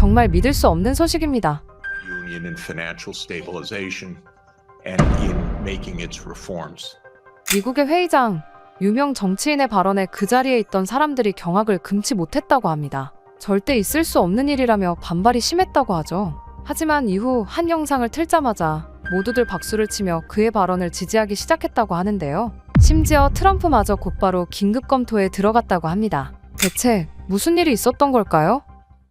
정말 믿을 수 없는 소식입니다. Union in financial stabilization and in making its reforms. 미국의 회의장, 유명 정치인의 발언에 그 자리에 있던 사람들이 경악을 금치 못했다고 합니다. 절대 있을 수 없는 일이라며 반발이 심했다고 하죠. 하지만 이후 한 영상을 틀자마자 모두들 박수를 치며 그의 발언을 지지하기 시작했다고 하는데요. 심지어 트럼프마저 곧바로 긴급 검토에 들어갔다고 합니다. 대체 무슨 일이 있었던 걸까요?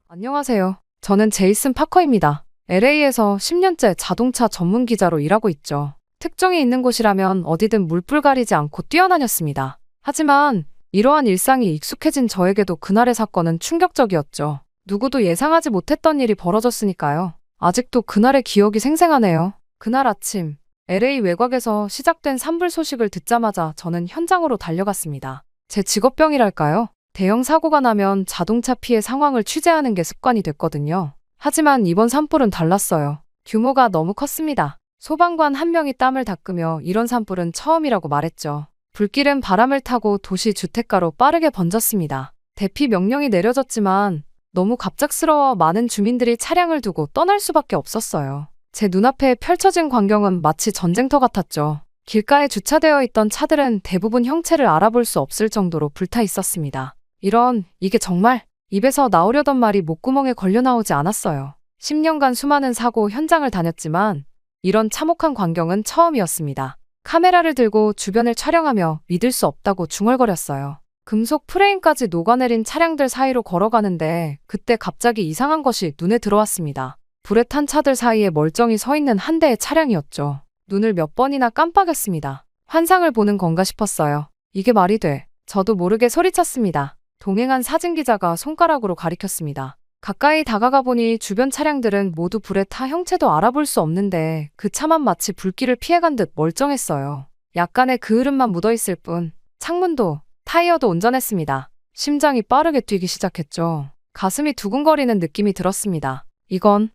안녕하세요. 저는 제이슨 파커입니다. LA에서 10년째 자동차 전문 기자로 일하고 있죠. 특종이 있는 곳이라면 어디든 물불 가리지 않고 뛰어다녔습니다. 하지만 이러한 일상이 익숙해진 저에게도 그날의 사건은 충격적이었죠. 누구도 예상하지 못했던 일이 벌어졌으니까요. 아직도 그날의 기억이 생생하네요. 그날 아침, LA 외곽에서 시작된 산불 소식을 듣자마자 저는 현장으로 달려갔습니다. 제 직업병이랄까요? 대형 사고가 나면 자동차 피해 상황을 취재하는 게 습관이 됐거든요. 하지만 이번 산불은 달랐어요. 규모가 너무 컸습니다. 소방관 한 명이 땀을 닦으며 이런 산불은 처음이라고 말했죠. 불길은 바람을 타고 도시 주택가로 빠르게 번졌습니다. 대피 명령이 내려졌지만 너무 갑작스러워 많은 주민들이 차량을 두고 떠날 수밖에 없었어요. 제 눈앞에 펼쳐진 광경은 마치 전쟁터 같았죠. 길가에 주차되어 있던 차들은 대부분 형체를 알아볼 수 없을 정도로 불타 있었습니다. 이게 정말 입에서 나오려던 말이 목구멍에 걸려 나오지 않았어요. 10년간 수많은 사고 현장을 다녔지만 이런 참혹한 광경은 처음이었습니다. 카메라를 들고 주변을 촬영하며 믿을 수 없다고 중얼거렸어요. 금속 프레임까지 녹아내린 차량들 사이로 걸어가는데 그때 갑자기 이상한 것이 눈에 들어왔습니다. 불에 탄 차들 사이에 멀쩡히 서 있는 한 대의 차량이었죠. 눈을 몇 번이나 깜빡였습니다. 환상을 보는 건가 싶었어요. 이게 말이 돼. 저도 모르게 소리쳤습니다. 동행한 사진기자가 손가락으로 가리켰습니다. 가까이 다가가 보니 주변 차량들은 모두 불에 타 형체도 알아볼 수 없는데 그 차만 마치 불길을 피해간 듯 멀쩡했어요. 약간의 그을음만 묻어있을 뿐 창문도 타이어도 온전했습니다. 심장이 빠르게 뛰기 시작했죠. 가슴이 두근거리는 느낌이 들었습니다. 이건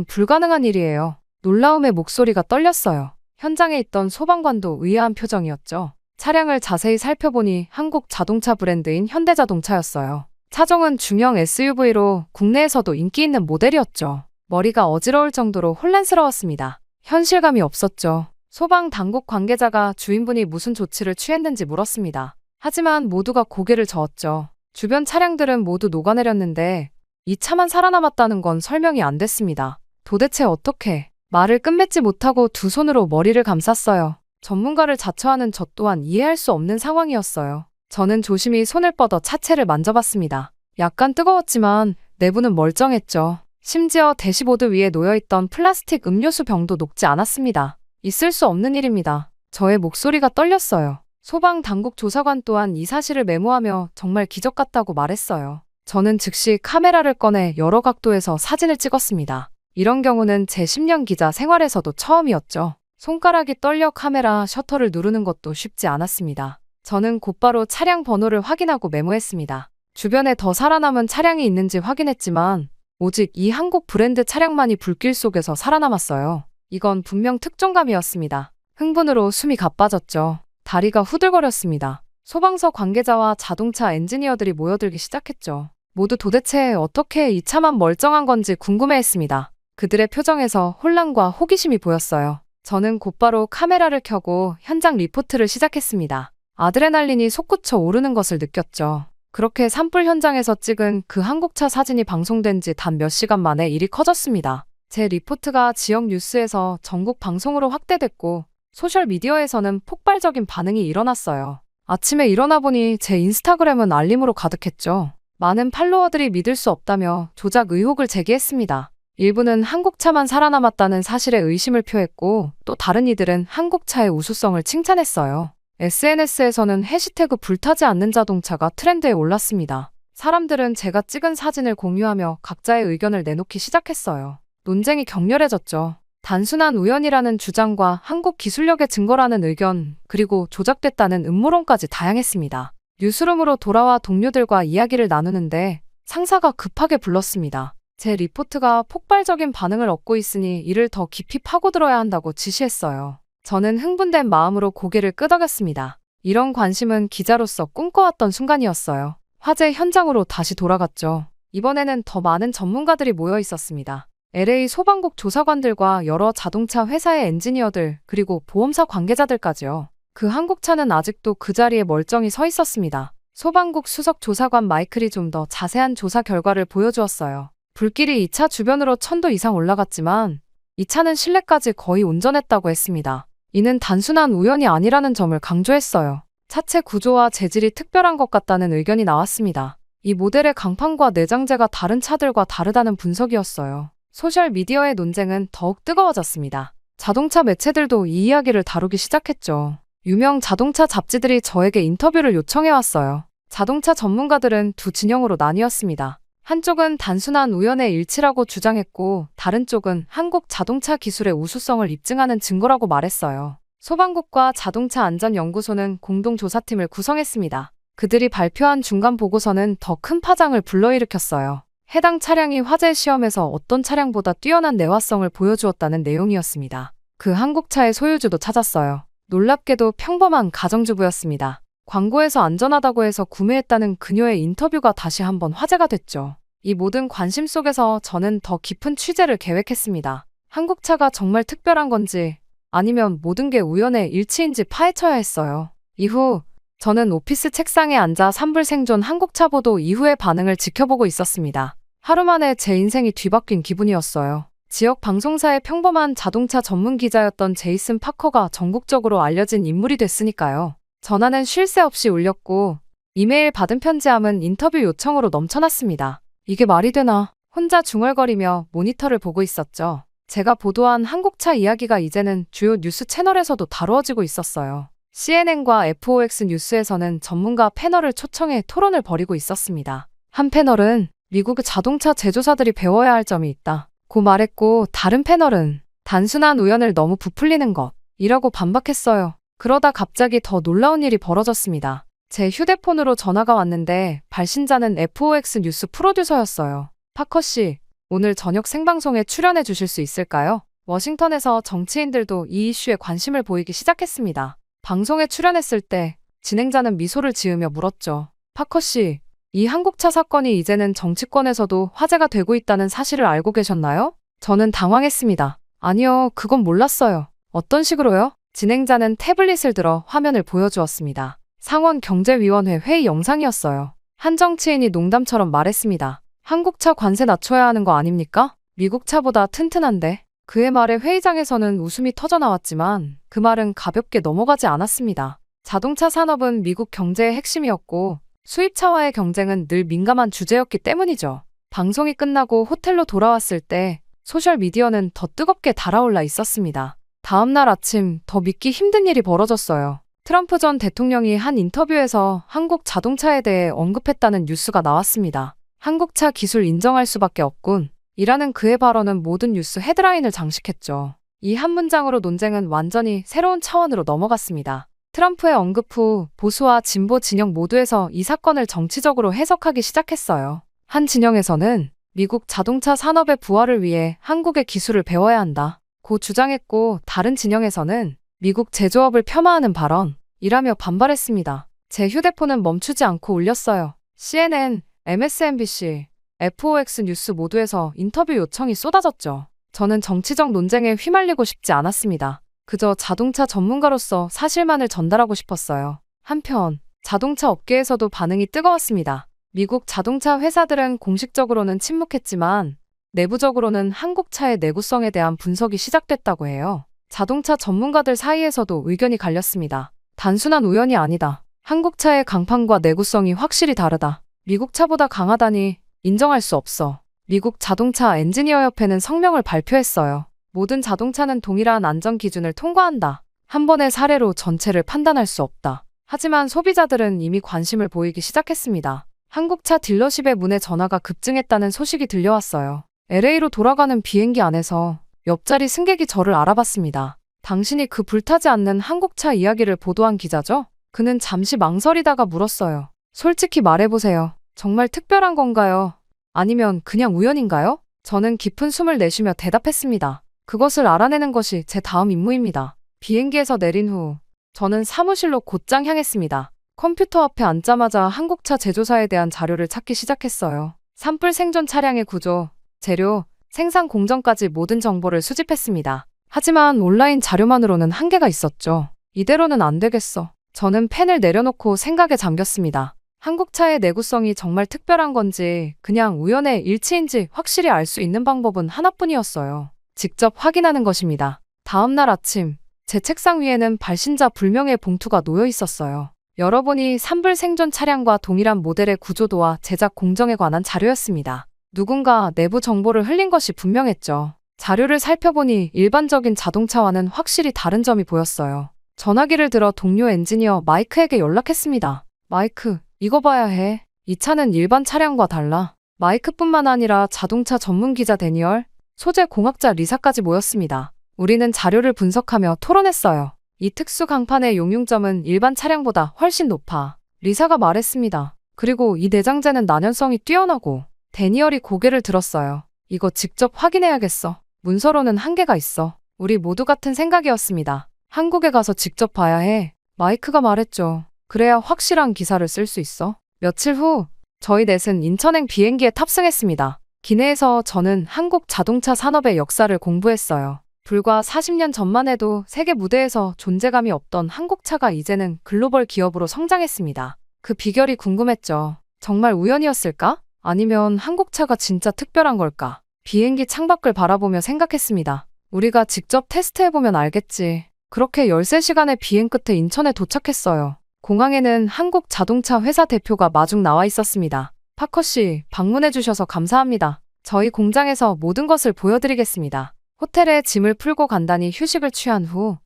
불가능한 일이에요. 놀라움의 목소리가 떨렸어요. 현장에 있던 소방관도 의아한 표정이었죠. 차량을 자세히 살펴보니 한국 자동차 브랜드인 현대자동차였어요. 차종은 중형 SUV로 국내에서도 인기 있는 모델이었죠. 머리가 어지러울 정도로 혼란스러웠습니다. 현실감이 없었죠. 소방 당국 관계자가 주인분이 무슨 조치를 취했는지 물었습니다. 하지만 모두가 고개를 저었죠. 주변 차량들은 모두 녹아내렸는데 이 차만 살아남았다는 건 설명이 안 됐습니다. 도대체 어떻게? 말을 끝맺지 못하고 두 손으로 머리를 감쌌어요. 전문가를 자처하는 저 또한 이해할 수 없는 상황이었어요. 저는 조심히 손을 뻗어 차체를 만져봤습니다. 약간 뜨거웠지만 내부는 멀쩡했죠. 심지어 대시보드 위에 놓여있던 플라스틱 음료수 병도 녹지 않았습니다. 있을 수 없는 일입니다. 저의 목소리가 떨렸어요. 소방 당국 조사관 또한 이 사실을 메모하며 정말 기적 같다고 말했어요. 저는 즉시 카메라를 꺼내 여러 각도에서 사진을 찍었습니다. 이런 경우는 제 10년 기자 생활에서도 처음이었죠. 손가락이 떨려 카메라 셔터를 누르는 것도 쉽지 않았습니다. 저는 곧바로 차량 번호를 확인하고 메모했습니다. 주변에 더 살아남은 차량이 있는지 확인했지만 오직 이 한국 브랜드 차량만이 불길 속에서 살아남았어요. 이건 분명 특종감이었습니다. 흥분으로 숨이 가빠졌죠. 다리가 후들거렸습니다. 소방서 관계자와 자동차 엔지니어들이 모여들기 시작했죠. 모두 도대체 어떻게 이 차만 멀쩡한 건지 궁금해했습니다. 그들의 표정에서 혼란과 호기심이 보였어요. 저는 곧바로 카메라를 켜고 현장 리포트를 시작했습니다. 아드레날린이 솟구쳐 오르는 것을 느꼈죠. 그렇게 산불 현장에서 찍은 그 한국차 사진이 방송된 지 단 몇 시간 만에 일이 커졌습니다. 제 리포트가 지역 뉴스에서 전국 방송으로 확대됐고 소셜미디어에서는 폭발적인 반응이 일어났어요. 아침에 일어나 보니 제 인스타그램은 알림으로 가득했죠. 많은 팔로워들이 믿을 수 없다며 조작 의혹을 제기했습니다. 일부는 한국차만 살아남았다는 사실에 의심을 표했고 또 다른 이들은 한국차의 우수성을 칭찬했어요. SNS에서는 해시태그 불타지 않는 자동차가 트렌드에 올랐습니다. 사람들은 제가 찍은 사진을 공유하며 각자의 의견을 내놓기 시작했어요. 논쟁이 격렬해졌죠. 단순한 우연이라는 주장과 한국 기술력의 증거라는 의견, 그리고 조작됐다는 음모론까지 다양했습니다. 뉴스룸으로 돌아와 동료들과 이야기를 나누는데 상사가 급하게 불렀습니다. 제 리포트가 폭발적인 반응을 얻고 있으니 이를 더 깊이 파고들어야 한다고 지시했어요. 저는 흥분된 마음으로 고개를 끄덕였습니다. 이런 관심은 기자로서 꿈꿔왔던 순간이었어요. 화재 현장으로 다시 돌아갔죠. 이번에는 더 많은 전문가들이 모여 있었습니다. LA 소방국 조사관들과 여러 자동차 회사의 엔지니어들, 그리고 보험사 관계자들까지요. 그 한국차는 아직도 그 자리에 멀쩡히 서 있었습니다. 소방국 수석 조사관 마이클이 좀 더 자세한 조사 결과를 보여주었어요. 불길이 이 차 주변으로 1000도 이상 올라갔지만 이 차는 실내까지 거의 온전했다고 했습니다. 이는 단순한 우연이 아니라는 점을 강조했어요. 차체 구조와 재질이 특별한 것 같다는 의견이 나왔습니다. 이 모델의 강판과 내장재가 다른 차들과 다르다는 분석이었어요. 소셜미디어의 논쟁은 더욱 뜨거워졌습니다. 자동차 매체들도 이 이야기를 다루기 시작했죠. 유명 자동차 잡지들이 저에게 인터뷰를 요청해왔어요. 자동차 전문가들은 두 진영으로 나뉘었습니다. 한쪽은 단순한 우연의 일치라고 주장했고, 다른 쪽은 한국 자동차 기술의 우수성을 입증하는 증거라고 말했어요. 소방국과 자동차안전연구소는 공동조사팀을 구성했습니다. 그들이 발표한 중간 보고서는 더 큰 파장을 불러일으켰어요. 해당 차량이 화재 시험에서 어떤 차량보다 뛰어난 내화성을 보여주었다는 내용이었습니다. 그 한국차의 소유주도 찾았어요. 놀랍게도 평범한 가정주부였습니다. 광고에서 안전하다고 해서 구매했다는 그녀의 인터뷰가 다시 한번 화제가 됐죠. 이 모든 관심 속에서 저는 더 깊은 취재를 계획했습니다. 한국차가 정말 특별한 건지 아니면 모든 게 우연의 일치인지 파헤쳐야 했어요. 이후 저는 오피스 책상에 앉아 산불생존 한국차 보도 이후의 반응을 지켜보고 있었습니다. 하루 만에 제 인생이 뒤바뀐 기분이었어요. 지역 방송사의 평범한 자동차 전문 기자였던 제이슨 파커가 전국적으로 알려진 인물이 됐으니까요. 전화는 쉴 새 없이 울렸고 이메일 받은 편지함은 인터뷰 요청으로 넘쳐났습니다. 이게 말이 되나? 혼자 중얼거리며 모니터를 보고 있었죠. 제가 보도한 한국차 이야기가 이제는 주요 뉴스 채널에서도 다루어지고 있었어요. CNN과 FOX 뉴스에서는 전문가 패널을 초청해 토론을 벌이고 있었습니다. 한 패널은 미국의 자동차 제조사들이 배워야 할 점이 있다 고 말했고, 다른 패널은 단순한 우연을 너무 부풀리는 것이라고 반박했어요. 그러다 갑자기 더 놀라운 일이 벌어졌습니다. 제 휴대폰으로 전화가 왔는데 발신자는 FOX 뉴스 프로듀서였어요. 파커 씨, 오늘 저녁 생방송에 출연해 주실 수 있을까요? 워싱턴에서 정치인들도 이 이슈에 관심을 보이기 시작했습니다. 방송에 출연했을 때 진행자는 미소를 지으며 물었죠. 파커 씨, 이 한국차 사건이 이제는 정치권에서도 화제가 되고 있다는 사실을 알고 계셨나요? 저는 당황했습니다. 아니요, 그건 몰랐어요. 어떤 식으로요? 진행자는 태블릿을 들어 화면을 보여주었습니다. 상원경제위원회 회의 영상이었어요. 한 정치인이 농담처럼 말했습니다. 한국차 관세 낮춰야 하는 거 아닙니까? 미국 차보다 튼튼한데. 그의 말에 회의장에서는 웃음이 터져나왔지만 그 말은 가볍게 넘어가지 않았습니다. 자동차 산업은 미국 경제의 핵심이었고 수입차와의 경쟁은 늘 민감한 주제였기 때문이죠. 방송이 끝나고 호텔로 돌아왔을 때 소셜미디어는 더 뜨겁게 달아올라 있었습니다. 다음 날 아침 더 믿기 힘든 일이 벌어졌어요. 트럼프 전 대통령이 한 인터뷰에서 한국 자동차에 대해 언급했다는 뉴스가 나왔습니다. 한국차 기술 인정할 수밖에 없군. 이라는 그의 발언은 모든 뉴스 헤드라인을 장식했죠. 이 한 문장으로 논쟁은 완전히 새로운 차원으로 넘어갔습니다. 트럼프의 언급 후 보수와 진보 진영 모두에서 이 사건을 정치적으로 해석하기 시작했어요. 한 진영에서는 미국 자동차 산업의 부활을 위해 한국의 기술을 배워야 한다 고 주장했고, 다른 진영에서는 미국 제조업을 폄하하는 발언이라며 반발했습니다. 제 휴대폰은 멈추지 않고 울렸어요. CNN, MSNBC, FOX 뉴스 모두에서 인터뷰 요청이 쏟아졌죠. 저는 정치적 논쟁에 휘말리고 싶지 않았습니다. 그저 자동차 전문가로서 사실만을 전달하고 싶었어요. 한편 자동차 업계에서도 반응이 뜨거웠습니다. 미국 자동차 회사들은 공식적으로는 침묵했지만 내부적으로는 한국차의 내구성에 대한 분석이 시작됐다고 해요. 자동차 전문가들 사이에서도 의견이 갈렸습니다. 단순한 우연이 아니다. 한국차의 강판과 내구성이 확실히 다르다. 미국 차보다 강하다니 인정할 수 없어. 미국 자동차 엔지니어 협회는 성명을 발표했어요. 모든 자동차는 동일한 안전 기준을 통과한다. 한 번의 사례로 전체를 판단할 수 없다. 하지만 소비자들은 이미 관심을 보이기 시작했습니다. 한국차 딜러십의 문에 전화가 급증했다는 소식이 들려왔어요. LA로 돌아가는 비행기 안에서 옆자리 승객이 저를 알아봤습니다. 당신이 그 불타지 않는 한국차 이야기를 보도한 기자죠? 그는 잠시 망설이다가 물었어요. 솔직히 말해보세요. 정말 특별한 건가요? 아니면 그냥 우연인가요? 저는 깊은 숨을 내쉬며 대답했습니다. 그것을 알아내는 것이 제 다음 임무입니다. 비행기에서 내린 후 저는 사무실로 곧장 향했습니다. 컴퓨터 앞에 앉자마자 한국차 제조사에 대한 자료를 찾기 시작했어요. 산불 생존 차량의 구조, 재료, 생산 공정까지 모든 정보를 수집했습니다. 하지만 온라인 자료만으로는 한계가 있었죠. 이대로는 안 되겠어. 저는 펜을 내려놓고 생각에 잠겼습니다. 한국차의 내구성이 정말 특별한 건지 그냥 우연의 일치인지 확실히 알 수 있는 방법은 하나뿐이었어요. 직접 확인하는 것입니다. 다음 날 아침, 제 책상 위에는 발신자 불명의 봉투가 놓여 있었어요. 열어보니 산불 생존 차량과 동일한 모델의 구조도와 제작 공정에 관한 자료였습니다. 누군가 내부 정보를 흘린 것이 분명했죠. 자료를 살펴보니 일반적인 자동차와는 확실히 다른 점이 보였어요. 전화기를 들어 동료 엔지니어 마이크에게 연락했습니다. 마이크, 이거 봐야 해. 이 차는 일반 차량과 달라. 마이크뿐만 아니라 자동차 전문 기자 데니얼, 소재 공학자 리사까지 모였습니다. 우리는 자료를 분석하며 토론했어요. 이 특수 강판의 용융점은 일반 차량보다 훨씬 높아. 리사가 말했습니다. 그리고 이 내장재는 난연성이 뛰어나고. 데니얼이 고개를 들었어요. 이거 직접 확인해야겠어. 문서로는 한계가 있어. 우리 모두 같은 생각이었습니다. 한국에 가서 직접 봐야 해. 마이크가 말했죠. 그래야 확실한 기사를 쓸 수 있어. 며칠 후 저희 넷은 인천행 비행기에 탑승했습니다. 기내에서 저는 한국 자동차 산업의 역사를 공부했어요. 불과 40년 전만 해도 세계 무대에서 존재감이 없던 한국차가 이제는 글로벌 기업으로 성장했습니다. 그 비결이 궁금했죠. 정말 우연이었을까? 아니면 한국차가 진짜 특별한 걸까? 비행기 창밖을 바라보며 생각했습니다. 우리가 직접 테스트해보면 알겠지. 그렇게 13시간의 비행 끝에 인천에 도착했어요. 공항에는 한국 자동차 회사 대표가 마중 나와 있었습니다. 파커 씨, 방문해주셔서 감사합니다. 저희 공장에서 모든 것을 보여드리겠습니다. 호텔에 짐을 풀고 간단히 휴식을 취한 후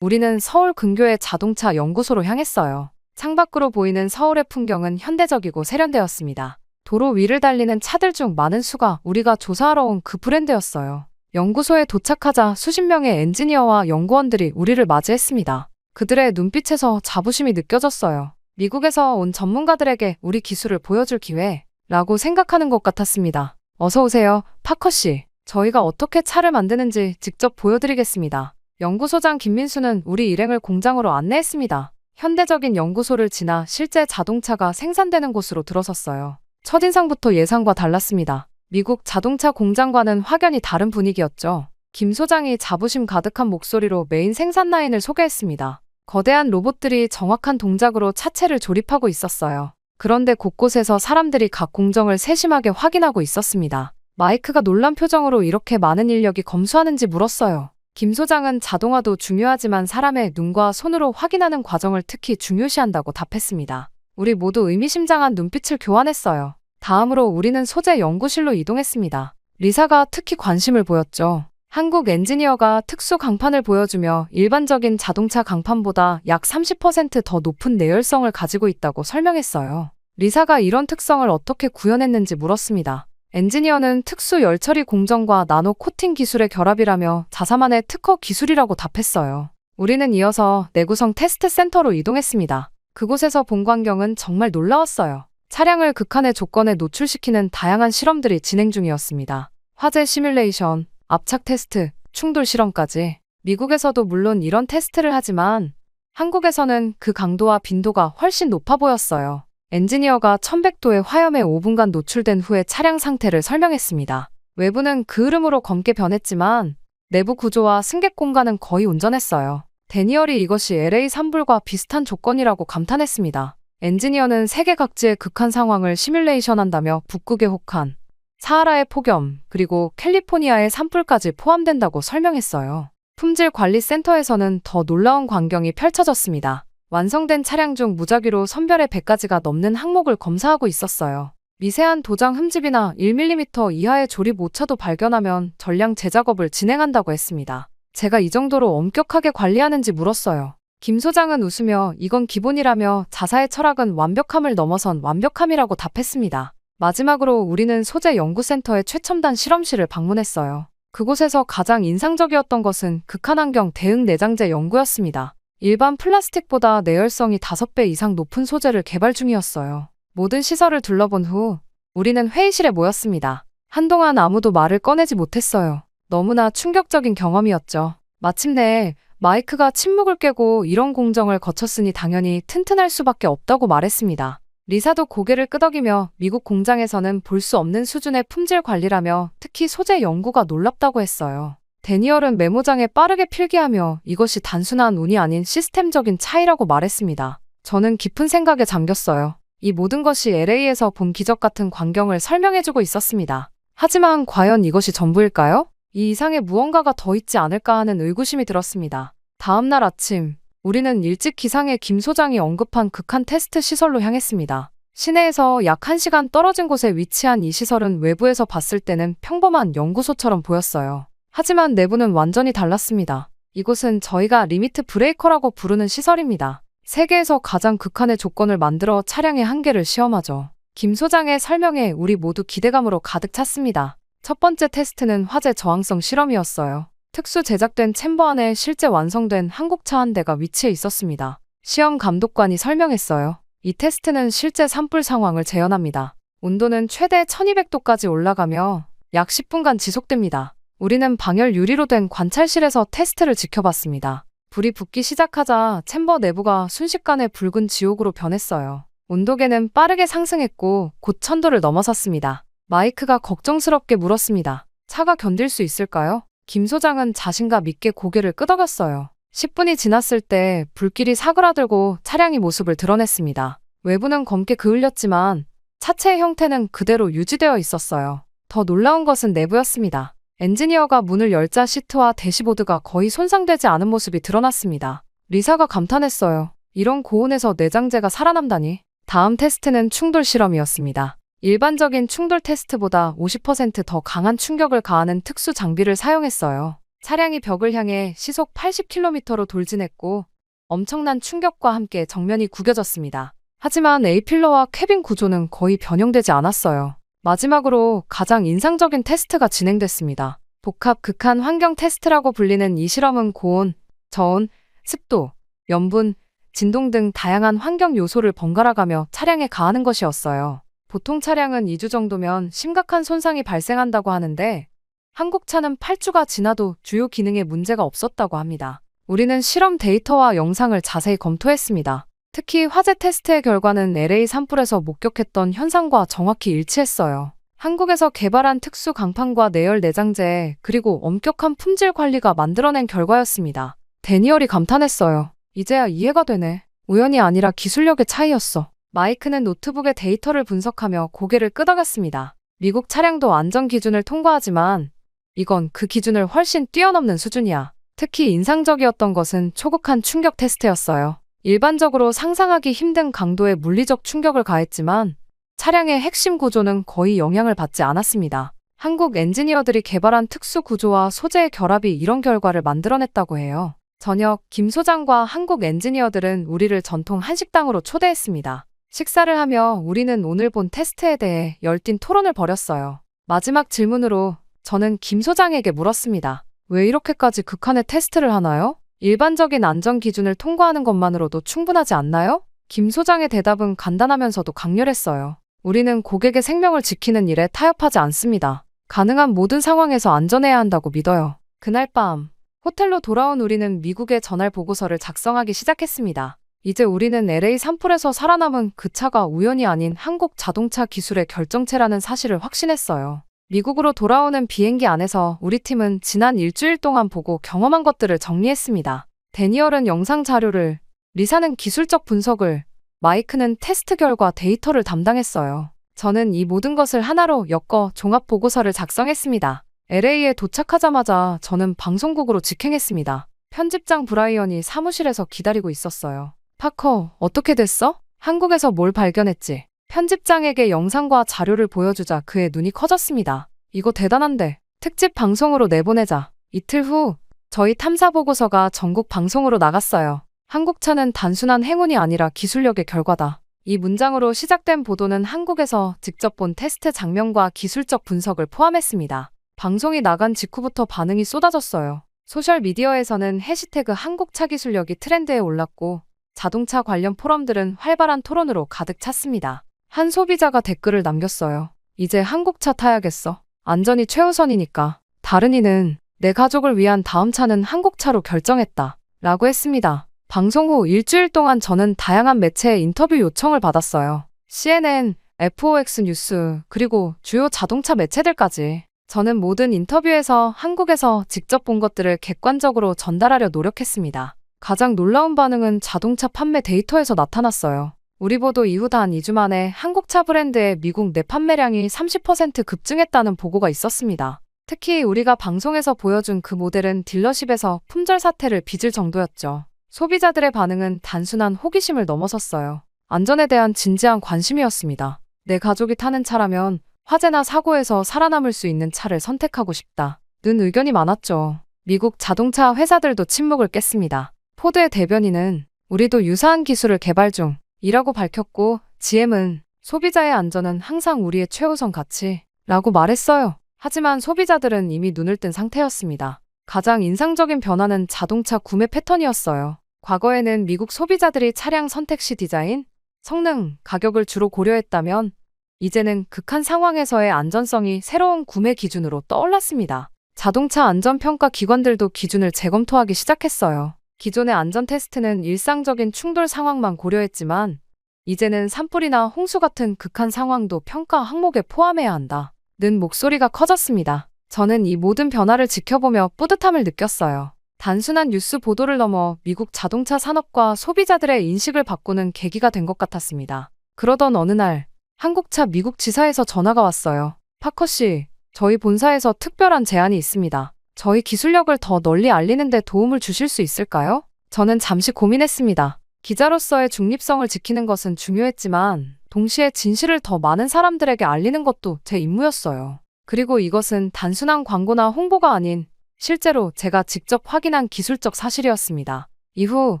우리는 서울 근교의 자동차 연구소로 향했어요. 창밖으로 보이는 서울의 풍경은 현대적이고 세련되었습니다. 도로 위를 달리는 차들 중 많은 수가 우리가 조사하러 온 그 브랜드였어요. 연구소에 도착하자 수십 명의 엔지니어와 연구원들이 우리를 맞이했습니다. 그들의 눈빛에서 자부심이 느껴졌어요. 미국에서 온 전문가들에게 우리 기술을 보여줄 기회라고 생각하는 것 같았습니다. 어서 오세요, 파커 씨. 저희가 어떻게 차를 만드는지 직접 보여드리겠습니다. 연구소장 김민수는 우리 일행을 공장으로 안내했습니다. 현대적인 연구소를 지나 실제 자동차가 생산되는 곳으로 들어섰어요. 첫인상부터 예상과 달랐습니다. 미국 자동차 공장과는 확연히 다른 분위기였죠. 김 소장이 자부심 가득한 목소리로 메인 생산 라인을 소개했습니다. 거대한 로봇들이 정확한 동작으로 차체를 조립하고 있었어요. 그런데 곳곳에서 사람들이 각 공정을 세심하게 확인하고 있었습니다. 마이크가 놀란 표정으로 이렇게 많은 인력이 검수하는지 물었어요. 김 소장은 자동화도 중요하지만 사람의 눈과 손으로 확인하는 과정을 특히 중요시한다고 답했습니다. 우리 모두 의미심장한 눈빛을 교환했어요. 다음으로 우리는 소재 연구실로 이동했습니다. 리사가 특히 관심을 보였죠. 한국 엔지니어가 특수 강판을 보여주며 일반적인 자동차 강판보다 약 30% 더 높은 내열성을 가지고 있다고 설명했어요. 리사가 이런 특성을 어떻게 구현했는지 물었습니다. 엔지니어는 특수 열처리 공정과 나노 코팅 기술의 결합이라며 자사만의 특허 기술이라고 답했어요. 우리는 이어서 내구성 테스트 센터로 이동했습니다. 그곳에서 본 광경은 정말 놀라웠어요. 차량을 극한의 조건에 노출시키는 다양한 실험들이 진행 중이었습니다. 화재 시뮬레이션, 압착 테스트, 충돌 실험까지. 미국에서도 물론 이런 테스트를 하지만 한국에서는 그 강도와 빈도가 훨씬 높아 보였어요. 엔지니어가 1100도의 화염에 5분간 노출된 후의 차량 상태를 설명했습니다. 외부는 그 흐름으로 검게 변했지만 내부 구조와 승객 공간은 거의 온전했어요. 데니얼이 이것이 LA 산불과 비슷한 조건이라고 감탄했습니다. 엔지니어는 세계 각지의 극한 상황을 시뮬레이션한다며 북극의 혹한, 사하라의 폭염, 그리고 캘리포니아의 산불까지 포함된다고 설명했어요. 품질관리센터에서는 더 놀라운 광경이 펼쳐졌습니다. 완성된 차량 중 무작위로 선별의 100가지가 넘는 항목을 검사하고 있었어요. 미세한 도장 흠집이나 1mm 이하의 조립 오차도 발견하면 전량 재작업을 진행한다고 했습니다. 제가 이 정도로 엄격하게 관리하는지 물었어요. 김 소장은 웃으며 이건 기본이라며 자사의 철학은 완벽함을 넘어선 완벽함이라고 답했습니다. 마지막으로 우리는 소재 연구센터의 최첨단 실험실을 방문했어요. 그곳에서 가장 인상적이었던 것은 극한환경 대응 내장재 연구였습니다. 일반 플라스틱보다 내열성이 5배 이상 높은 소재를 개발 중이었어요. 모든 시설을 둘러본 후 우리는 회의실에 모였습니다. 한동안 아무도 말을 꺼내지 못했어요. 너무나 충격적인 경험이었죠. 마침내 마이크가 침묵을 깨고 이런 공정을 거쳤으니 당연히 튼튼할 수밖에 없다고 말했습니다. 리사도 고개를 끄덕이며 미국 공장에서는 볼 수 없는 수준의 품질 관리라며 특히 소재 연구가 놀랍다고 했어요. 데니얼은 메모장에 빠르게 필기하며 이것이 단순한 운이 아닌 시스템적인 차이라고 말했습니다. 저는 깊은 생각에 잠겼어요. 이 모든 것이 LA에서 본 기적 같은 광경을 설명해주고 있었습니다. 하지만 과연 이것이 전부일까요? 이 이상의 무언가가 더 있지 않을까 하는 의구심이 들었습니다. 다음 날 아침, 우리는 일찍 기상해 김 소장이 언급한 극한 테스트 시설로 향했습니다. 시내에서 약 1시간 떨어진 곳에 위치한 이 시설은 외부에서 봤을 때는 평범한 연구소처럼 보였어요. 하지만 내부는 완전히 달랐습니다. 이곳은 저희가 리미트 브레이커라고 부르는 시설입니다. 세계에서 가장 극한의 조건을 만들어 차량의 한계를 시험하죠. 김 소장의 설명에 우리 모두 기대감으로 가득 찼습니다. 첫 번째 테스트는 화재 저항성 실험이었어요. 특수 제작된 챔버 안에 실제 완성된 한국차 한 대가 위치해 있었습니다. 시험 감독관이 설명했어요. 이 테스트는 실제 산불 상황을 재현합니다. 온도는 최대 1200도까지 올라가며 약 10분간 지속됩니다. 우리는 방열 유리로 된 관찰실에서 테스트를 지켜봤습니다. 불이 붙기 시작하자 챔버 내부가 순식간에 붉은 지옥으로 변했어요. 온도계는 빠르게 상승했고 곧 1000도를 넘어섰습니다. 마이크가 걱정스럽게 물었습니다. 차가 견딜 수 있을까요? 김 소장은 자신감 있게 고개를 끄덕였어요. 10분이 지났을 때 불길이 사그라들고 차량이 모습을 드러냈습니다. 외부는 검게 그을렸지만 차체의 형태는 그대로 유지되어 있었어요. 더 놀라운 것은 내부였습니다. 엔지니어가 문을 열자 시트와 대시보드가 거의 손상되지 않은 모습이 드러났습니다. 리사가 감탄했어요. 이런 고온에서 내장재가 살아남다니. 다음 테스트는 충돌 실험이었습니다. 일반적인 충돌 테스트보다 50% 더 강한 충격을 가하는 특수 장비를 사용했어요. 차량이 벽을 향해 시속 80km로 돌진했고 엄청난 충격과 함께 정면이 구겨졌습니다. 하지만 A필러와 캐빈 구조는 거의 변형되지 않았어요. 마지막으로 가장 인상적인 테스트가 진행됐습니다. 복합 극한 환경 테스트라고 불리는 이 실험은 고온, 저온, 습도, 염분, 진동 등 다양한 환경 요소를 번갈아가며 차량에 가하는 것이었어요. 보통 차량은 2주 정도면 심각한 손상이 발생한다고 하는데 한국차는 8주가 지나도 주요 기능에 문제가 없었다고 합니다. 우리는 실험 데이터와 영상을 자세히 검토했습니다. 특히 화재 테스트의 결과는 LA 산불에서 목격했던 현상과 정확히 일치했어요. 한국에서 개발한 특수 강판과 내열 내장재 그리고 엄격한 품질 관리가 만들어낸 결과였습니다. 데니얼이 감탄했어요. 이제야 이해가 되네. 우연이 아니라 기술력의 차이였어. 마이크는 노트북에 데이터를 분석하며 고개를 끄덕였습니다. 미국 차량도 안전 기준을 통과하지만 이건 그 기준을 훨씬 뛰어넘는 수준이야. 특히 인상적이었던 것은 초극한 충격 테스트였어요. 일반적으로 상상하기 힘든 강도의 물리적 충격을 가했지만 차량의 핵심 구조는 거의 영향을 받지 않았습니다. 한국 엔지니어들이 개발한 특수 구조와 소재의 결합이 이런 결과를 만들어냈다고 해요. 저녁, 김 소장과 한국 엔지니어들은 우리를 전통 한식당으로 초대했습니다. 식사를 하며 우리는 오늘 본 테스트에 대해 열띤 토론을 벌였어요. 마지막 질문으로 저는 김 소장에게 물었습니다. 왜 이렇게까지 극한의 테스트를 하나요? 일반적인 안전 기준을 통과하는 것만으로도 충분하지 않나요? 김 소장의 대답은 간단하면서도 강렬했어요. 우리는 고객의 생명을 지키는 일에 타협하지 않습니다. 가능한 모든 상황에서 안전해야 한다고 믿어요. 그날 밤, 호텔로 돌아온 우리는 미국의 전할 보고서를 작성하기 시작했습니다. 이제 우리는 LA 산불에서 살아남은 그 차가 우연이 아닌 한국 자동차 기술의 결정체라는 사실을 확신했어요. 미국으로 돌아오는 비행기 안에서 우리 팀은 지난 일주일 동안 보고 경험한 것들을 정리했습니다. 데니얼은 영상 자료를, 리사는 기술적 분석을, 마이크는 테스트 결과 데이터를 담당했어요. 저는 이 모든 것을 하나로 엮어 종합 보고서를 작성했습니다. LA에 도착하자마자 저는 방송국으로 직행했습니다. 편집장 브라이언이 사무실에서 기다리고 있었어요. 파커, 어떻게 됐어? 한국에서 뭘 발견했지? 편집장에게 영상과 자료를 보여주자 그의 눈이 커졌습니다. 이거 대단한데. 특집 방송으로 내보내자. 이틀 후 저희 탐사 보고서가 전국 방송으로 나갔어요. 한국차는 단순한 행운이 아니라 기술력의 결과다. 이 문장으로 시작된 보도는 한국에서 직접 본 테스트 장면과 기술적 분석을 포함했습니다. 방송이 나간 직후부터 반응이 쏟아졌어요. 소셜미디어에서는 해시태그 한국차 기술력이 트렌드에 올랐고 자동차 관련 포럼들은 활발한 토론으로 가득 찼습니다. 한 소비자가 댓글을 남겼어요. 이제 한국차 타야겠어. 안전이 최우선이니까. 다른 이는 내 가족을 위한 다음 차는 한국차로 결정했다. 라고 했습니다. 방송 후 일주일 동안 저는 다양한 매체의 인터뷰 요청을 받았어요. CNN, FOX 뉴스, 그리고 주요 자동차 매체들까지. 저는 모든 인터뷰에서 한국에서 직접 본 것들을 객관적으로 전달하려 노력했습니다. 가장 놀라운 반응은 자동차 판매 데이터에서 나타났어요. 우리 보도 이후 단 2주 만에 한국차 브랜드의 미국 내 판매량이 30% 급증했다는 보고가 있었습니다. 특히 우리가 방송에서 보여준 그 모델은 딜러십에서 품절 사태를 빚을 정도였죠. 소비자들의 반응은 단순한 호기심을 넘어섰어요. 안전에 대한 진지한 관심이었습니다. 내 가족이 타는 차라면 화재나 사고에서 살아남을 수 있는 차를 선택하고 싶다. 는 의견이 많았죠. 미국 자동차 회사들도 침묵을 깼습니다. 포드의 대변인은 우리도 유사한 기술을 개발 중이라고 밝혔고, GM은 소비자의 안전은 항상 우리의 최우선 가치라고 말했어요. 하지만 소비자들은 이미 눈을 뜬 상태였습니다. 가장 인상적인 변화는 자동차 구매 패턴이었어요. 과거에는 미국 소비자들이 차량 선택 시 디자인, 성능, 가격을 주로 고려했다면 이제는 극한 상황에서의 안전성이 새로운 구매 기준으로 떠올랐습니다. 자동차 안전평가 기관들도 기준을 재검토하기 시작했어요. 기존의 안전 테스트는 일상적인 충돌 상황만 고려했지만 이제는 산불이나 홍수 같은 극한 상황도 평가 항목에 포함해야 한다. 는 목소리가 커졌습니다. 저는 이 모든 변화를 지켜보며 뿌듯함을 느꼈어요. 단순한 뉴스 보도를 넘어 미국 자동차 산업과 소비자들의 인식을 바꾸는 계기가 된 것 같았습니다. 그러던 어느 날 한국차 미국 지사에서 전화가 왔어요. 파커 씨, 저희 본사에서 특별한 제안이 있습니다. 저희 기술력을 더 널리 알리는 데 도움을 주실 수 있을까요? 저는 잠시 고민했습니다. 기자로서의 중립성을 지키는 것은 중요했지만 동시에 진실을 더 많은 사람들에게 알리는 것도 제 임무였어요. 그리고 이것은 단순한 광고나 홍보가 아닌 실제로 제가 직접 확인한 기술적 사실이었습니다. 이후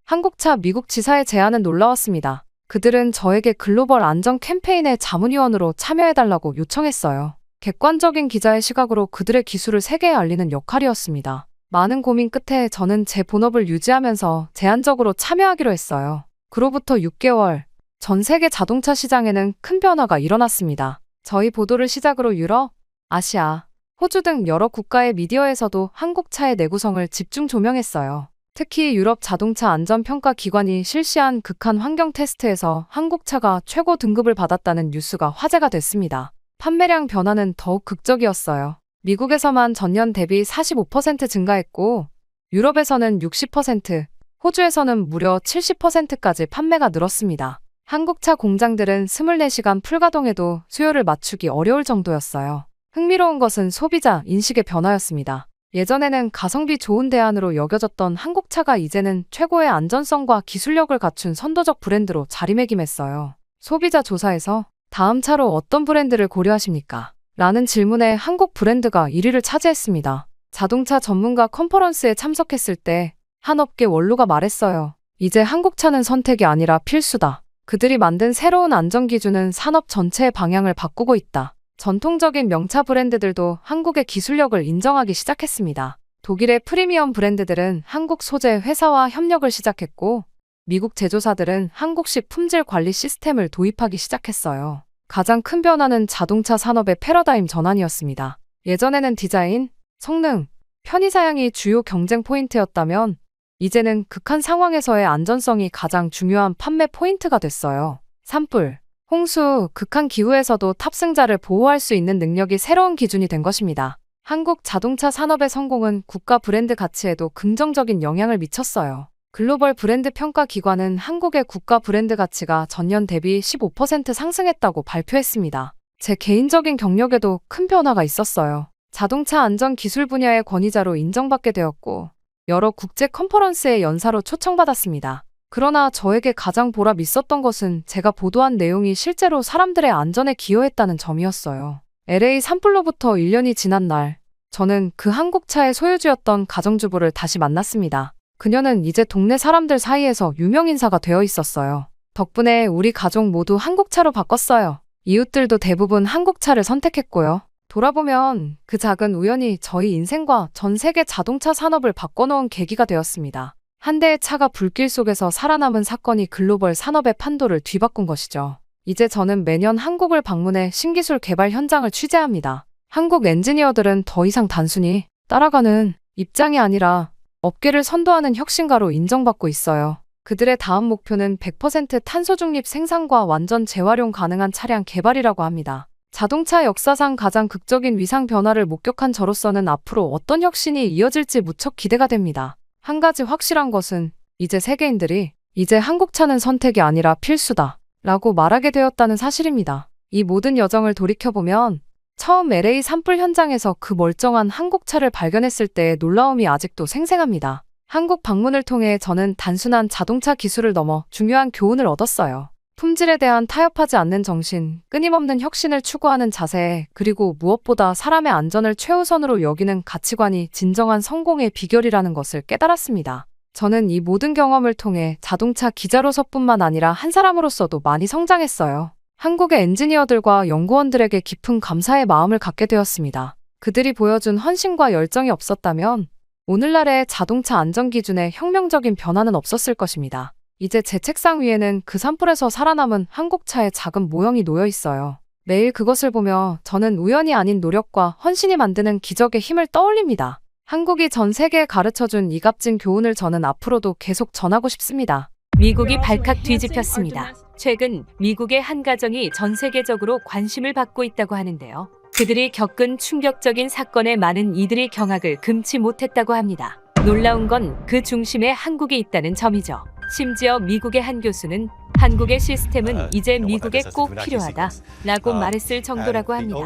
한국차 미국 지사의 제안은 놀라웠습니다. 그들은 저에게 글로벌 안전 캠페인의 자문위원으로 참여해달라고 요청했어요. 객관적인 기자의 시각으로 그들의 기술을 세계에 알리는 역할이었습니다. 많은 고민 끝에 저는 제 본업을 유지하면서 제한적으로 참여하기로 했어요. 그로부터 6개월, 전 세계 자동차 시장에는 큰 변화가 일어났습니다. 저희 보도를 시작으로 유럽, 아시아, 호주 등 여러 국가의 미디어에서도 한국차의 내구성을 집중 조명했어요. 특히 유럽 자동차 안전평가 기관이 실시한 극한 환경 테스트에서 한국차가 최고 등급을 받았다는 뉴스가 화제가 됐습니다. 판매량 변화는 더욱 극적이었어요. 미국에서만 전년 대비 45% 증가했고, 유럽에서는 60%, 호주에서는 무려 70%까지 판매가 늘었습니다. 한국차 공장들은 24시간 풀가동해도 수요를 맞추기 어려울 정도였어요. 흥미로운 것은 소비자 인식의 변화였습니다. 예전에는 가성비 좋은 대안으로 여겨졌던 한국차가 이제는 최고의 안전성과 기술력을 갖춘 선도적 브랜드로 자리매김했어요. 소비자 조사에서 다음 차로 어떤 브랜드를 고려하십니까? 라는 질문에 한국 브랜드가 1위를 차지했습니다. 자동차 전문가 컨퍼런스에 참석했을 때 한 업계 원로가 말했어요. 이제 한국차는 선택이 아니라 필수다. 그들이 만든 새로운 안전 기준은 산업 전체의 방향을 바꾸고 있다. 전통적인 명차 브랜드들도 한국의 기술력을 인정하기 시작했습니다. 독일의 프리미엄 브랜드들은 한국 소재 회사와 협력을 시작했고, 미국 제조사들은 한국식 품질 관리 시스템을 도입하기 시작했어요. 가장 큰 변화는 자동차 산업의 패러다임 전환이었습니다. 예전에는 디자인, 성능, 편의사양이 주요 경쟁 포인트였다면 이제는 극한 상황에서의 안전성이 가장 중요한 판매 포인트가 됐어요. 산불, 홍수, 극한 기후에서도 탑승자를 보호할 수 있는 능력이 새로운 기준이 된 것입니다. 한국 자동차 산업의 성공은 국가 브랜드 가치에도 긍정적인 영향을 미쳤어요. 글로벌 브랜드 평가 기관은 한국의 국가 브랜드 가치가 전년 대비 15% 상승했다고 발표했습니다. 제 개인적인 경력에도 큰 변화가 있었어요. 자동차 안전 기술 분야의 권위자로 인정받게 되었고, 여러 국제 컨퍼런스의 연사로 초청받았습니다. 그러나 저에게 가장 보람 있었던 것은 제가 보도한 내용이 실제로 사람들의 안전에 기여했다는 점이었어요. LA 산불로부터 1년이 지난 날, 저는 그 한국차의 소유주였던 가정주부를 다시 만났습니다. 그녀는 이제 동네 사람들 사이에서 유명 인사가 되어 있었어요. 덕분에 우리 가족 모두 한국차로 바꿨어요. 이웃들도 대부분 한국차를 선택했고요. 돌아보면 그 작은 우연이 저희 인생과 전 세계 자동차 산업을 바꿔놓은 계기가 되었습니다. 한 대의 차가 불길 속에서 살아남은 사건이 글로벌 산업의 판도를 뒤바꾼 것이죠. 이제 저는 매년 한국을 방문해 신기술 개발 현장을 취재합니다. 한국 엔지니어들은 더 이상 단순히 따라가는 입장이 아니라 업계를 선도하는 혁신가로 인정받고 있어요. 그들의 다음 목표는 100% 탄소 중립 생산과 완전 재활용 가능한 차량 개발이라고 합니다. 자동차 역사상 가장 극적인 위상 변화를 목격한 저로서는 앞으로 어떤 혁신이 이어질지 무척 기대가 됩니다. 한 가지 확실한 것은 이제 세계인들이 이제 한국차는 선택이 아니라 필수다 라고 말하게 되었다는 사실입니다. 이 모든 여정을 돌이켜보면 처음 LA 산불 현장에서 그 멀쩡한 한국차를 발견했을 때의 놀라움이 아직도 생생합니다. 한국 방문을 통해 저는 단순한 자동차 기술을 넘어 중요한 교훈을 얻었어요. 품질에 대한 타협하지 않는 정신, 끊임없는 혁신을 추구하는 자세, 그리고 무엇보다 사람의 안전을 최우선으로 여기는 가치관이 진정한 성공의 비결이라는 것을 깨달았습니다. 저는 이 모든 경험을 통해 자동차 기자로서뿐만 아니라 한 사람으로서도 많이 성장했어요. 한국의 엔지니어들과 연구원들에게 깊은 감사의 마음을 갖게 되었습니다. 그들이 보여준 헌신과 열정이 없었다면 오늘날의 자동차 안전 기준에 혁명적인 변화는 없었을 것입니다. 이제 제 책상 위에는 그 산불에서 살아남은 한국차의 작은 모형이 놓여 있어요. 매일 그것을 보며 저는 우연이 아닌 노력과 헌신이 만드는 기적의 힘을 떠올립니다. 한국이 전 세계에 가르쳐준 이 값진 교훈을 저는 앞으로도 계속 전하고 싶습니다. 미국이 발칵 뒤집혔습니다. 최근 미국의 한 가정이 전 세계적으로 관심을 받고 있다고 하는데요. 그들이 겪은 충격적인 사건에 많은 이들이 경악을 금치 못했다고 합니다. 놀라운 건 그 중심에 한국이 있다는 점이죠. 심지어 미국의 한 교수는 한국의 시스템은 이제 미국에 꼭 필요하다라고 말했을 정도라고 합니다.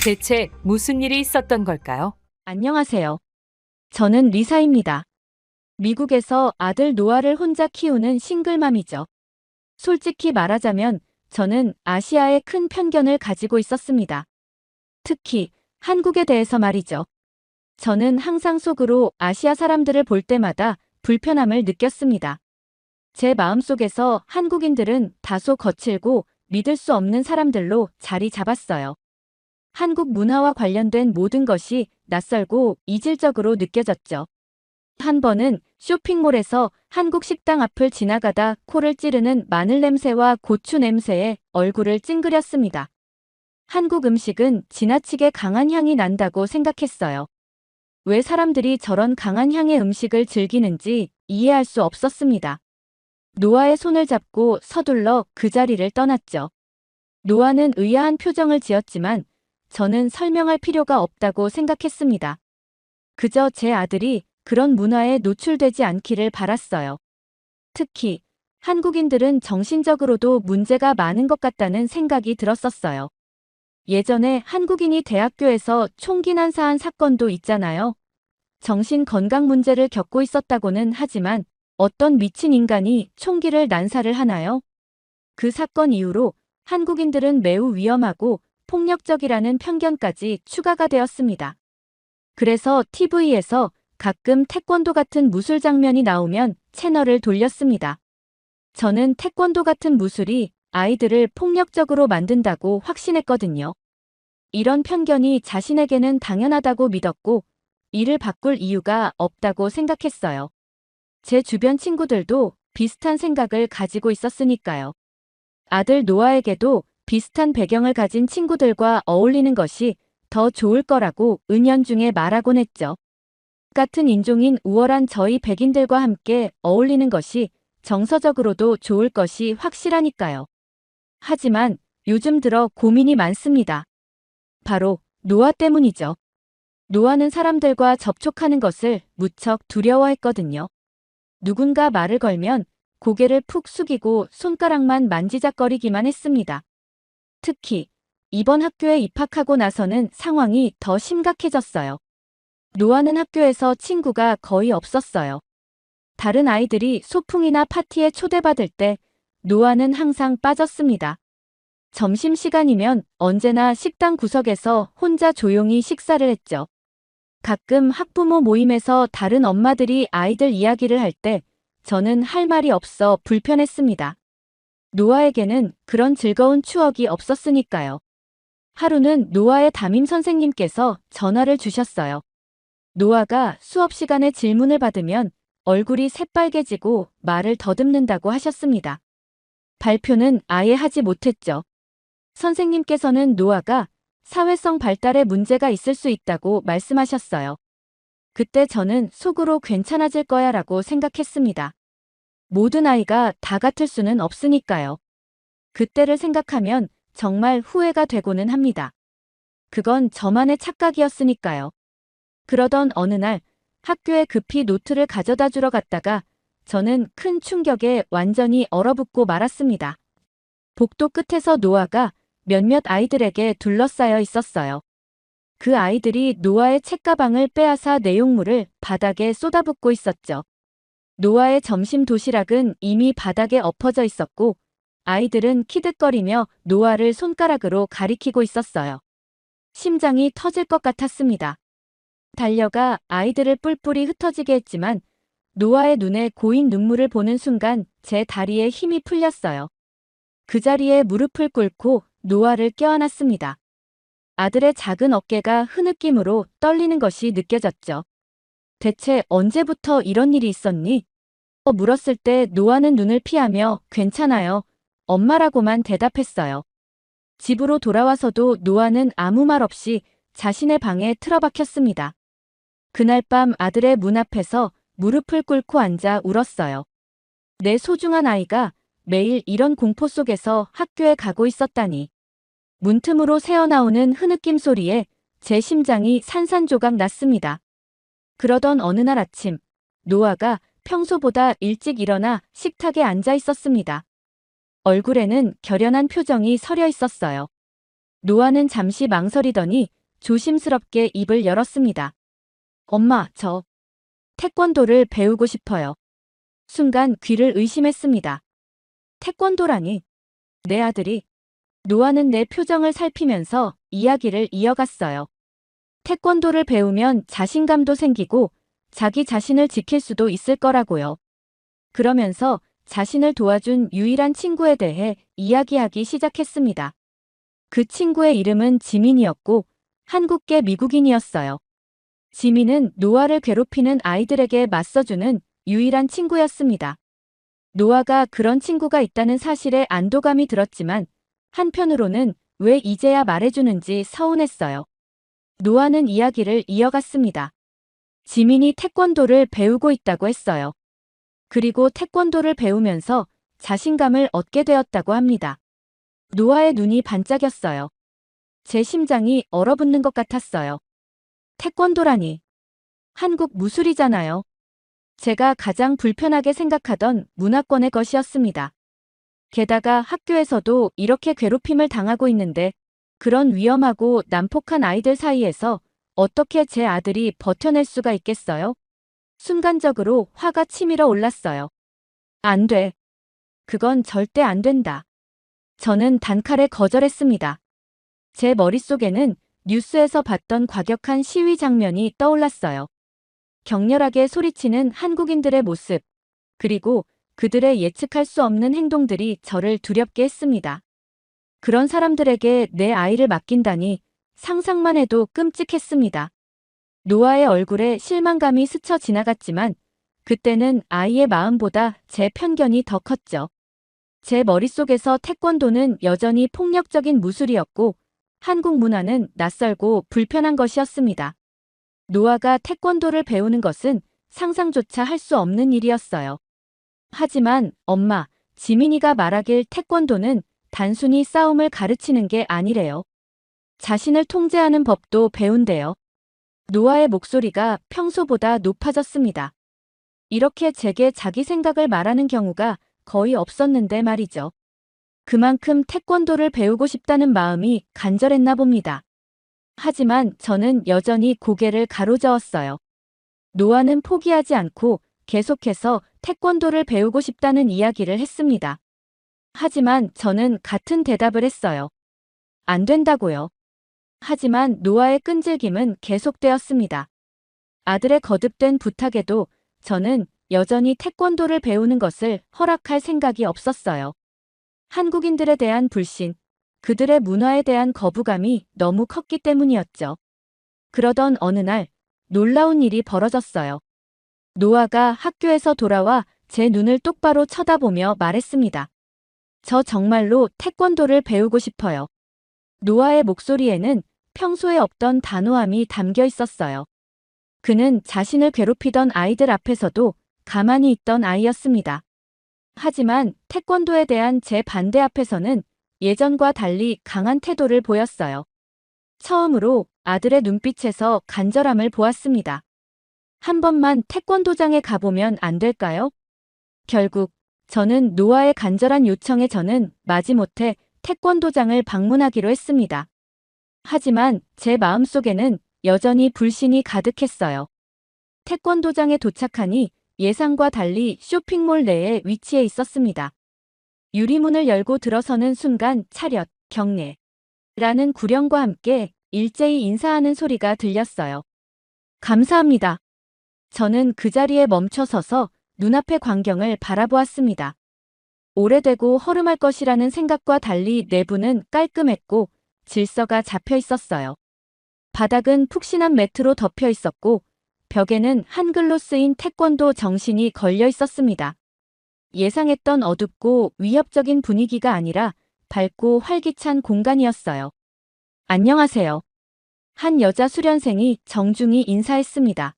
대체 무슨 일이 있었던 걸까요? 안녕하세요. 저는 리사입니다. 미국에서 아들 노아를 혼자 키우는 싱글맘이죠. 솔직히 말하자면 저는 아시아에 큰 편견을 가지고 있었습니다. 특히 한국에 대해서 말이죠. 저는 항상 속으로 아시아 사람들을 볼 때마다 불편함을 느꼈습니다. 제 마음속에서 한국인들은 다소 거칠고 믿을 수 없는 사람들로 자리 잡았어요. 한국 문화와 관련된 모든 것이 낯설고 이질적으로 느껴졌죠. 한 번은 쇼핑몰에서 한국 식당 앞을 지나가다 코를 찌르는 마늘 냄새와 고추 냄새에 얼굴을 찡그렸습니다. 한국 음식은 지나치게 강한 향이 난다고 생각했어요. 왜 사람들이 저런 강한 향의 음식을 즐기는지 이해할 수 없었습니다. 노아의 손을 잡고 서둘러 그 자리를 떠났죠. 노아는 의아한 표정을 지었지만 저는 설명할 필요가 없다고 생각했습니다. 그저 제 아들이 그런 문화에 노출되지 않기를 바랐어요. 특히 한국인들은 정신적으로도 문제가 많은 것 같다는 생각이 들었었어요. 예전에 한국인이 대학교에서 총기 난사한 사건도 있잖아요. 정신 건강 문제를 겪고 있었다고는 하지만 어떤 미친 인간이 총기를 난사를 하나요? 그 사건 이후로 한국인들은 매우 위험하고 폭력적이라는 편견까지 추가가 되었습니다. 그래서 TV에서 가끔 태권도 같은 무술 장면이 나오면 채널을 돌렸습니다. 저는 태권도 같은 무술이 아이들을 폭력적으로 만든다고 확신했거든요. 이런 편견이 자신에게는 당연하다고 믿었고 이를 바꿀 이유가 없다고 생각했어요. 제 주변 친구들도 비슷한 생각을 가지고 있었으니까요. 아들 노아에게도 비슷한 배경을 가진 친구들과 어울리는 것이 더 좋을 거라고 은연중에 말하곤 했죠. 같은 인종인 우월한 저희 백인들과 함께 어울리는 것이 정서적으로도 좋을 것이 확실하니까요. 하지만 요즘 들어 고민이 많습니다. 바로 노아 때문이죠. 노아는 사람들과 접촉하는 것을 무척 두려워했거든요. 누군가 말을 걸면 고개를 푹 숙이고 손가락만 만지작거리기만 했습니다. 특히 이번 학교에 입학하고 나서는 상황이 더 심각해졌어요. 노아는 학교에서 친구가 거의 없었어요. 다른 아이들이 소풍이나 파티에 초대받을 때 노아는 항상 빠졌습니다. 점심시간이면 언제나 식당 구석에서 혼자 조용히 식사를 했죠. 가끔 학부모 모임에서 다른 엄마들이 아이들 이야기를 할 때 저는 할 말이 없어 불편했습니다. 노아에게는 그런 즐거운 추억이 없었으니까요. 하루는 노아의 담임 선생님께서 전화를 주셨어요. 노아가 수업 시간에 질문을 받으면 얼굴이 새빨개지고 말을 더듬는다고 하셨습니다. 발표는 아예 하지 못했죠. 선생님께서는 노아가 사회성 발달에 문제가 있을 수 있다고 말씀하셨어요. 그때 저는 속으로 괜찮아질 거야 라고 생각했습니다. 모든 아이가 다 같을 수는 없으니까요. 그때를 생각하면 정말 후회가 되고는 합니다. 그건 저만의 착각이었으니까요. 그러던 어느 날 학교에 급히 노트를 가져다 주러 갔다가 저는 큰 충격에 완전히 얼어붙고 말았습니다. 복도 끝에서 노아가 몇몇 아이들에게 둘러싸여 있었어요. 그 아이들이 노아의 책가방을 빼앗아 내용물을 바닥에 쏟아붓고 있었죠. 노아의 점심 도시락은 이미 바닥에 엎어져 있었고 아이들은 키득거리며 노아를 손가락으로 가리키고 있었어요. 심장이 터질 것 같았습니다. 달려가 아이들을 뿔뿔이 흩어지게 했지만 노아의 눈에 고인 눈물을 보는 순간 제 다리에 힘이 풀렸어요. 그 자리에 무릎을 꿇고 노아를 껴안았습니다. 아들의 작은 어깨가 흐느낌으로 떨리는 것이 느껴졌죠. 대체 언제부터 이런 일이 있었니? 물었을 때 노아는 눈을 피하며 괜찮아요. 엄마라고만 대답했어요. 집으로 돌아와서도 노아는 아무 말 없이 자신의 방에 틀어박혔습니다. 그날 밤 아들의 문 앞에서 무릎을 꿇고 앉아 울었어요. 내 소중한 아이가 매일 이런 공포 속에서 학교에 가고 있었다니. 문틈으로 새어나오는 흐느낌 소리에 제 심장이 산산조각 났습니다. 그러던 어느 날 아침, 노아가 평소보다 일찍 일어나 식탁에 앉아 있었습니다. 얼굴에는 결연한 표정이 서려 있었어요. 노아는 잠시 망설이더니 조심스럽게 입을 열었습니다. 엄마, 저 태권도를 배우고 싶어요. 순간 귀를 의심했습니다. 태권도라니. 내 아들이. 노아는 내 표정을 살피면서 이야기를 이어갔어요. 태권도를 배우면 자신감도 생기고 자기 자신을 지킬 수도 있을 거라고요. 그러면서 자신을 도와준 유일한 친구에 대해 이야기하기 시작했습니다. 그 친구의 이름은 지민이었고 한국계 미국인이었어요. 지민은 노아를 괴롭히는 아이들에게 맞서주는 유일한 친구였습니다. 노아가 그런 친구가 있다는 사실에 안도감이 들었지만 한편으로는 왜 이제야 말해주는지 서운했어요. 노아는 이야기를 이어갔습니다. 지민이 태권도를 배우고 있다고 했어요. 그리고 태권도를 배우면서 자신감을 얻게 되었다고 합니다. 노아의 눈이 반짝였어요. 제 심장이 얼어붙는 것 같았어요. 태권도라니. 한국 무술이잖아요. 제가 가장 불편하게 생각하던 문화권의 것이었습니다. 게다가 학교에서도 이렇게 괴롭힘을 당하고 있는데 그런 위험하고 난폭한 아이들 사이에서 어떻게 제 아들이 버텨낼 수가 있겠어요? 순간적으로 화가 치밀어 올랐어요. 안 돼. 그건 절대 안 된다. 저는 단칼에 거절했습니다. 제 머릿속에는 뉴스에서 봤던 과격한 시위 장면이 떠올랐어요. 격렬하게 소리치는 한국인들의 모습, 그리고 그들의 예측할 수 없는 행동들이 저를 두렵게 했습니다. 그런 사람들에게 내 아이를 맡긴다니 상상만 해도 끔찍했습니다. 노아의 얼굴에 실망감이 스쳐 지나갔지만 그때는 아이의 마음보다 제 편견이 더 컸죠. 제 머릿속에서 태권도는 여전히 폭력적인 무술이었고 한국 문화는 낯설고 불편한 것이었습니다. 노아가 태권도를 배우는 것은 상상조차 할 수 없는 일이었어요. 하지만 엄마, 지민이가 말하길 태권도는 단순히 싸움을 가르치는 게 아니래요. 자신을 통제하는 법도 배운대요. 노아의 목소리가 평소보다 높아졌습니다. 이렇게 제게 자기 생각을 말하는 경우가 거의 없었는데 말이죠. 그만큼 태권도를 배우고 싶다는 마음이 간절했나 봅니다. 하지만 저는 여전히 고개를 가로저었어요. 노아는 포기하지 않고 계속해서 태권도를 배우고 싶다는 이야기를 했습니다. 하지만 저는 같은 대답을 했어요. 안 된다고요. 하지만 노아의 끈질김은 계속되었습니다. 아들의 거듭된 부탁에도 저는 여전히 태권도를 배우는 것을 허락할 생각이 없었어요. 한국인들에 대한 불신, 그들의 문화에 대한 거부감이 너무 컸기 때문이었죠. 그러던 어느 날 놀라운 일이 벌어졌어요. 노아가 학교에서 돌아와 제 눈을 똑바로 쳐다보며 말했습니다. 저 정말로 태권도를 배우고 싶어요. 노아의 목소리에는 평소에 없던 단호함이 담겨 있었어요. 그는 자신을 괴롭히던 아이들 앞에서도 가만히 있던 아이였습니다. 하지만 태권도에 대한 제 반대 앞에서는 예전과 달리 강한 태도를 보였어요. 처음으로 아들의 눈빛에서 간절함을 보았습니다. 한 번만 태권도장에 가보면 안 될까요? 결국 저는 노아의 간절한 요청에 저는 마지못해 태권도장을 방문하기로 했습니다. 하지만 제 마음속에는 여전히 불신이 가득했어요. 태권도장에 도착하니 예상과 달리 쇼핑몰 내에 위치해 있었습니다. 유리문을 열고 들어서는 순간 차렷, 경례 라는 구령과 함께 일제히 인사하는 소리가 들렸어요. 감사합니다. 저는 그 자리에 멈춰 서서 눈앞의 광경을 바라보았습니다. 오래되고 허름할 것이라는 생각과 달리 내부는 깔끔했고 질서가 잡혀 있었어요. 바닥은 푹신한 매트로 덮여 있었고 벽에는 한글로 쓰인 태권도 정신이 걸려 있었습니다. 예상했던 어둡고 위협적인 분위기가 아니라 밝고 활기찬 공간이었어요. 안녕하세요. 한 여자 수련생이 정중히 인사했습니다.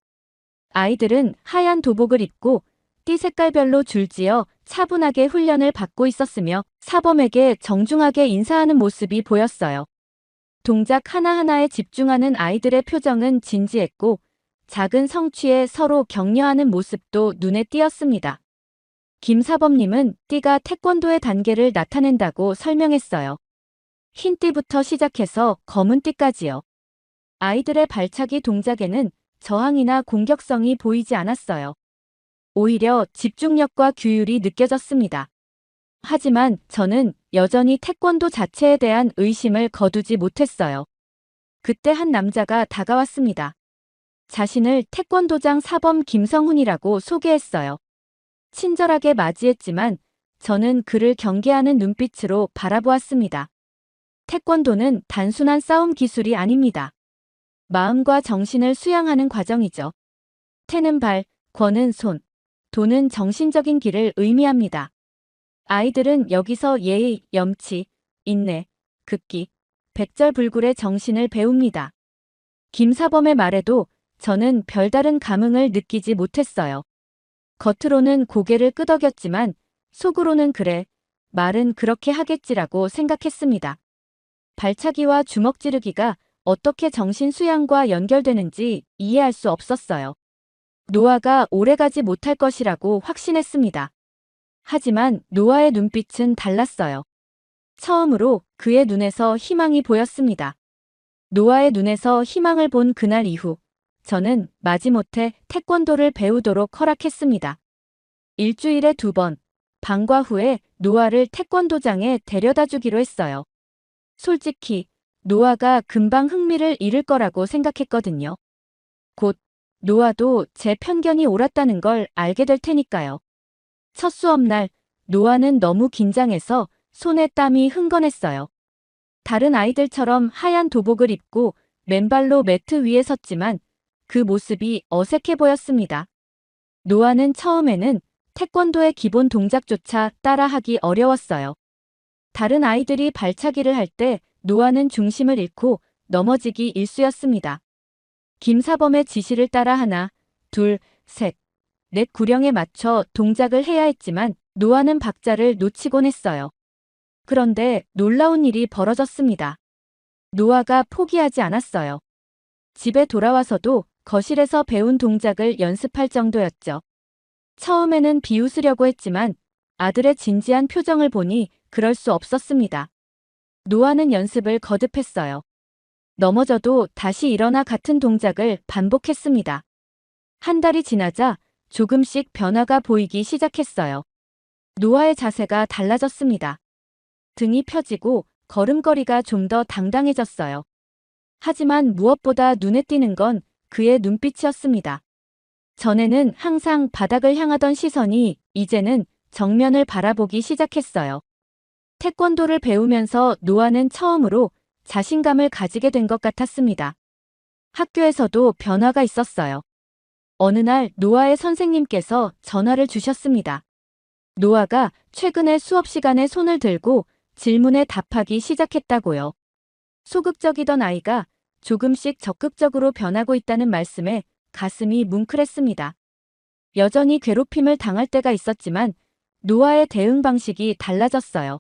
아이들은 하얀 도복을 입고 띠 색깔별로 줄지어 차분하게 훈련을 받고 있었으며 사범에게 정중하게 인사하는 모습이 보였어요. 동작 하나하나에 집중하는 아이들의 표정은 진지했고 작은 성취에 서로 격려하는 모습도 눈에 띄었습니다. 김 사범님은 띠가 태권도의 단계를 나타낸다고 설명했어요. 흰 띠부터 시작해서 검은 띠까지요. 아이들의 발차기 동작에는 저항이나 공격성이 보이지 않았어요. 오히려 집중력과 규율이 느껴졌습니다. 하지만 저는 여전히 태권도 자체에 대한 의심을 거두지 못했어요. 그때 한 남자가 다가왔습니다. 자신을 태권도장 사범 김성훈이라고 소개했어요. 친절하게 맞이했지만 저는 그를 경계하는 눈빛으로 바라보았습니다. 태권도는 단순한 싸움 기술이 아닙니다. 마음과 정신을 수양하는 과정이죠. 태는 발, 권은 손, 도는 정신적인 길을 의미합니다. 아이들은 여기서 예의, 염치, 인내, 극기, 백절불굴의 정신을 배웁니다. 김사범의 말에도 저는 별다른 감흥을 느끼지 못했어요. 겉으로는 고개를 끄덕였지만 속으로는 그래, 말은 그렇게 하겠지라고 생각했습니다. 발차기와 주먹 지르기가 어떻게 정신 수양과 연결되는지 이해할 수 없었어요. 노아가 오래가지 못할 것이라고 확신했습니다. 하지만 노아의 눈빛은 달랐어요. 처음으로 그의 눈에서 희망이 보였습니다. 노아의 눈에서 희망을 본 그날 이후 저는 마지못해 태권도를 배우도록 허락했습니다. 일주일에 2번, 방과 후에 노아를 태권도장에 데려다 주기로 했어요. 솔직히 노아가 금방 흥미를 잃을 거라고 생각했거든요. 곧 노아도 제 편견이 옳았다는 걸 알게 될 테니까요. 첫 수업날 노아는 너무 긴장해서 손에 땀이 흥건했어요. 다른 아이들처럼 하얀 도복을 입고 맨발로 매트 위에 섰지만 그 모습이 어색해 보였습니다. 노아는 처음에는 태권도의 기본 동작조차 따라하기 어려웠어요. 다른 아이들이 발차기를 할 때 노아는 중심을 잃고 넘어지기 일쑤였습니다. 김사범의 지시를 따라 하나, 둘, 셋, 넷 구령에 맞춰 동작을 해야 했지만 노아는 박자를 놓치곤 했어요. 그런데 놀라운 일이 벌어졌습니다. 노아가 포기하지 않았어요. 집에 돌아와서도 거실에서 배운 동작을 연습할 정도였죠. 처음에는 비웃으려고 했지만 아들의 진지한 표정을 보니 그럴 수 없었습니다. 노아는 연습을 거듭했어요. 넘어져도 다시 일어나 같은 동작을 반복했습니다. 한 달이 지나자 조금씩 변화가 보이기 시작했어요. 노아의 자세가 달라졌습니다. 등이 펴지고 걸음걸이가 좀 더 당당해졌어요. 하지만 무엇보다 눈에 띄는 건 그의 눈빛이었습니다. 전에는 항상 바닥을 향하던 시선이 이제는 정면을 바라보기 시작했어요. 태권도를 배우면서 노아는 처음으로 자신감을 가지게 된 것 같았습니다. 학교에서도 변화가 있었어요. 어느 날 노아의 선생님께서 전화를 주셨습니다. 노아가 최근에 수업 시간에 손을 들고 질문에 답하기 시작했다고요. 소극적이던 아이가 조금씩 적극적으로 변하고 있다는 말씀에 가슴이 뭉클했습니다. 여전히 괴롭힘을 당할 때가 있었지만 노아의 대응 방식이 달라졌어요.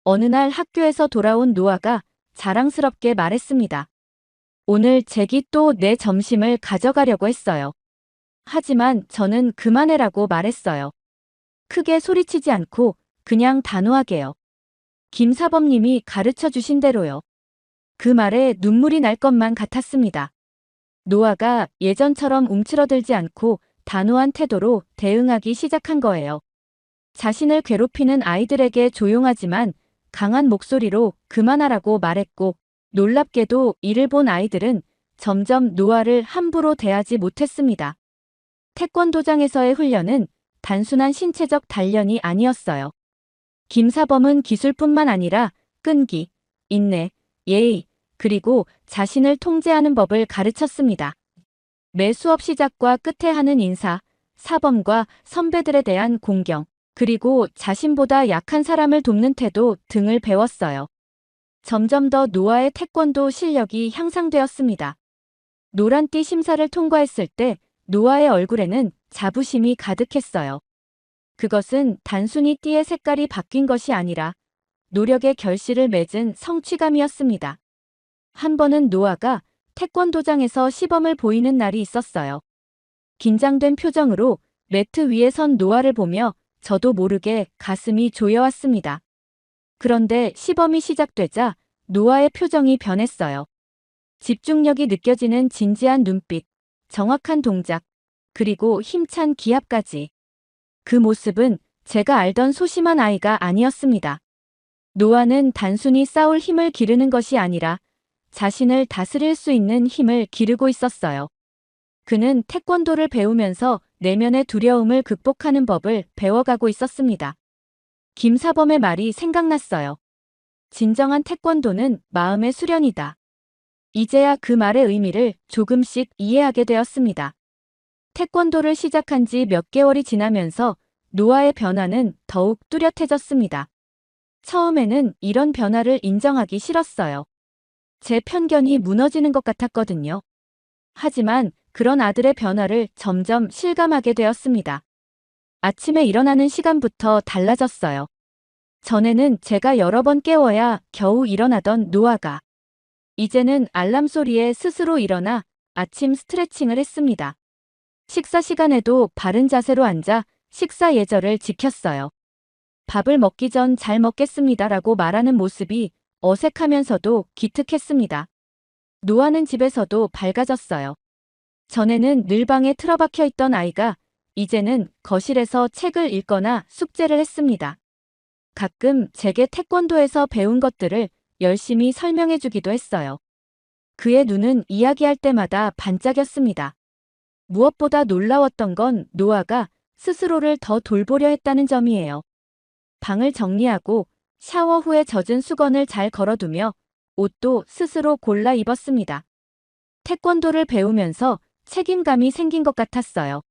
어느 날 학교에서 돌아온 노아가 자랑스럽게 말했습니다. 오늘 잭이 또 내 점심을 가져가려고 했어요. 하지만 저는 그만해라고 말했어요. 크게 소리치지 않고 그냥 단호하게요. 김사범님이 가르쳐 주신 대로요. 그 말에 눈물이 날 것만 같았습니다. 노아가 예전처럼 움츠러들지 않고 단호한 태도로 대응하기 시작한 거예요. 자신을 괴롭히는 아이들에게 조용하지만 강한 목소리로 그만하라고 말했고, 놀랍게도 이를 본 아이들은 점점 노아를 함부로 대하지 못했습니다. 태권도장에서의 훈련은 단순한 신체적 단련이 아니었어요. 김사범은 기술뿐만 아니라 끈기, 인내, 예의, 그리고 자신을 통제하는 법을 가르쳤습니다. 매 수업 시작과 끝에 하는 인사, 사범과 선배들에 대한 공경, 그리고 자신보다 약한 사람을 돕는 태도 등을 배웠어요. 점점 더 노아의 태권도 실력이 향상되었습니다. 노란띠 심사를 통과했을 때 노아의 얼굴에는 자부심이 가득했어요. 그것은 단순히 띠의 색깔이 바뀐 것이 아니라 노력의 결실을 맺은 성취감이었습니다. 한 번은 노아가 태권도장에서 시범을 보이는 날이 있었어요. 긴장된 표정으로 매트 위에 선 노아를 보며 저도 모르게 가슴이 조여왔습니다. 그런데 시범이 시작되자 노아의 표정이 변했어요. 집중력이 느껴지는 진지한 눈빛, 정확한 동작, 그리고 힘찬 기합까지. 그 모습은 제가 알던 소심한 아이가 아니었습니다. 노아는 단순히 싸울 힘을 기르는 것이 아니라 자신을 다스릴 수 있는 힘을 기르고 있었어요. 그는 태권도를 배우면서 내면의 두려움을 극복하는 법을 배워가고 있었습니다. 김사범의 말이 생각났어요. 진정한 태권도는 마음의 수련이다. 이제야 그 말의 의미를 조금씩 이해하게 되었습니다. 태권도를 시작한 지 몇 개월이 지나면서 노아의 변화는 더욱 뚜렷해졌습니다. 처음에는 이런 변화를 인정하기 싫었어요. 제 편견이 무너지는 것 같았거든요. 하지만 그런 아들의 변화를 점점 실감하게 되었습니다. 아침에 일어나는 시간부터 달라졌어요. 전에는 제가 여러 번 깨워야 겨우 일어나던 노아가 이제는 알람 소리에 스스로 일어나 아침 스트레칭을 했습니다. 식사 시간에도 바른 자세로 앉아 식사 예절을 지켰어요. 밥을 먹기 전 잘 먹겠습니다라고 말하는 모습이 어색하면서도 기특했습니다. 노아는 집에서도 밝아졌어요. 전에는 늘 방에 틀어박혀 있던 아이가 이제는 거실에서 책을 읽거나 숙제를 했습니다. 가끔 제게 태권도에서 배운 것들을 열심히 설명해 주기도 했어요. 그의 눈은 이야기할 때마다 반짝였습니다. 무엇보다 놀라웠던 건 노아가 스스로를 더 돌보려 했다는 점이에요. 방을 정리하고 샤워 후에 젖은 수건을 잘 걸어두며 옷도 스스로 골라 입었습니다. 태권도를 배우면서 책임감이 생긴 것 같았어요.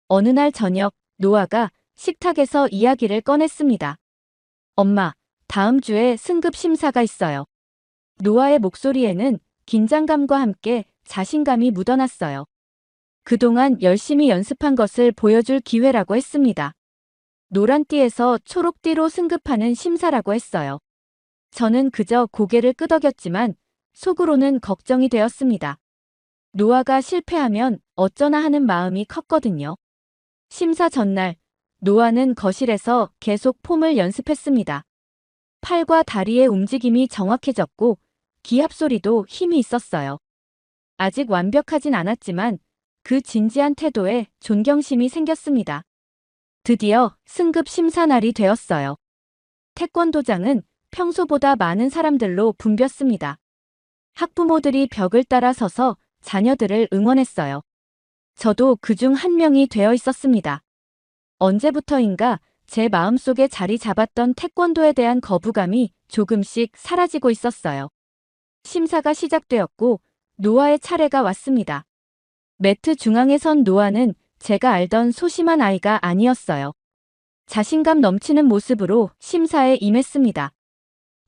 어느 날 저녁, 노아가 식탁에서 이야기를 꺼냈습니다. 엄마, 다음 주에 승급 심사가 있어요. 노아의 목소리에는 긴장감과 함께 자신감이 묻어났어요. 그동안 열심히 연습한 것을 보여줄 기회라고 했습니다. 노란띠에서 초록띠로 승급하는 심사라고 했어요. 저는 그저 고개를 끄덕였지만 속으로는 걱정이 되었습니다. 노아가 실패하면 어쩌나 하는 마음이 컸거든요. 심사 전날, 노아는 거실에서 계속 폼을 연습했습니다. 팔과 다리의 움직임이 정확해졌고 기합 소리도 힘이 있었어요. 아직 완벽하진 않았지만 그 진지한 태도에 존경심이 생겼습니다. 드디어 승급 심사 날이 되었어요. 태권도장은 평소보다 많은 사람들로 붐볐습니다. 학부모들이 벽을 따라 서서 자녀들을 응원했어요. 저도 그중 한 명이 되어 있었습니다. 언제부터인가 제 마음속에 자리 잡았던 태권도에 대한 거부감이 조금씩 사라지고 있었어요. 심사가 시작되었고 노아의 차례가 왔습니다. 매트 중앙에 선 노아는 제가 알던 소심한 아이가 아니었어요. 자신감 넘치는 모습으로 심사에 임했습니다.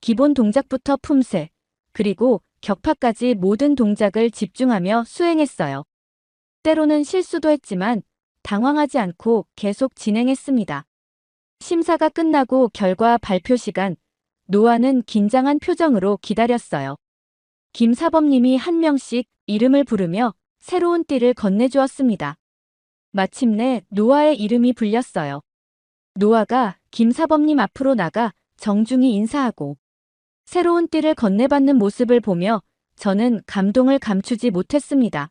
기본 동작부터 품새, 그리고 격파까지 모든 동작을 집중하며 수행했어요. 때로는 실수도 했지만 당황하지 않고 계속 진행했습니다. 심사가 끝나고 결과 발표 시간, 노아는 긴장한 표정으로 기다렸어요. 김 사범님이 한 명씩 이름을 부르며 새로운 띠를 건네주었습니다. 마침내 노아의 이름이 불렸어요. 노아가 김 사범님 앞으로 나가 정중히 인사하고 새로운 띠를 건네받는 모습을 보며 저는 감동을 감추지 못했습니다.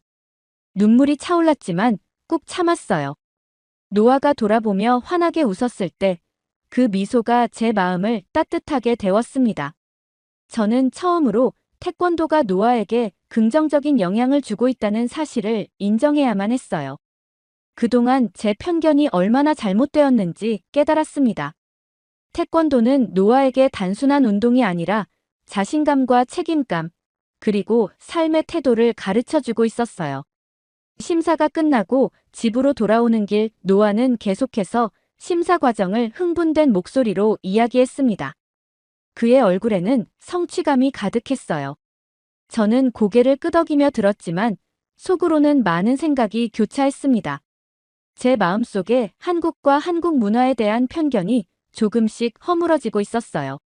눈물이 차올랐지만 꾹 참았어요. 노아가 돌아보며 환하게 웃었을 때 그 미소가 제 마음을 따뜻하게 데웠습니다. 저는 처음으로 태권도가 노아에게 긍정적인 영향을 주고 있다는 사실을 인정해야만 했어요. 그동안 제 편견이 얼마나 잘못되었는지 깨달았습니다. 태권도는 노아에게 단순한 운동이 아니라 자신감과 책임감, 그리고 삶의 태도를 가르쳐주고 있었어요. 심사가 끝나고 집으로 돌아오는 길 노아는 계속해서 심사 과정을 흥분된 목소리로 이야기했습니다. 그의 얼굴에는 성취감이 가득했어요. 저는 고개를 끄덕이며 들었지만 속으로는 많은 생각이 교차했습니다. 제 마음속에 한국과 한국 문화에 대한 편견이 조금씩 허물어지고 있었어요.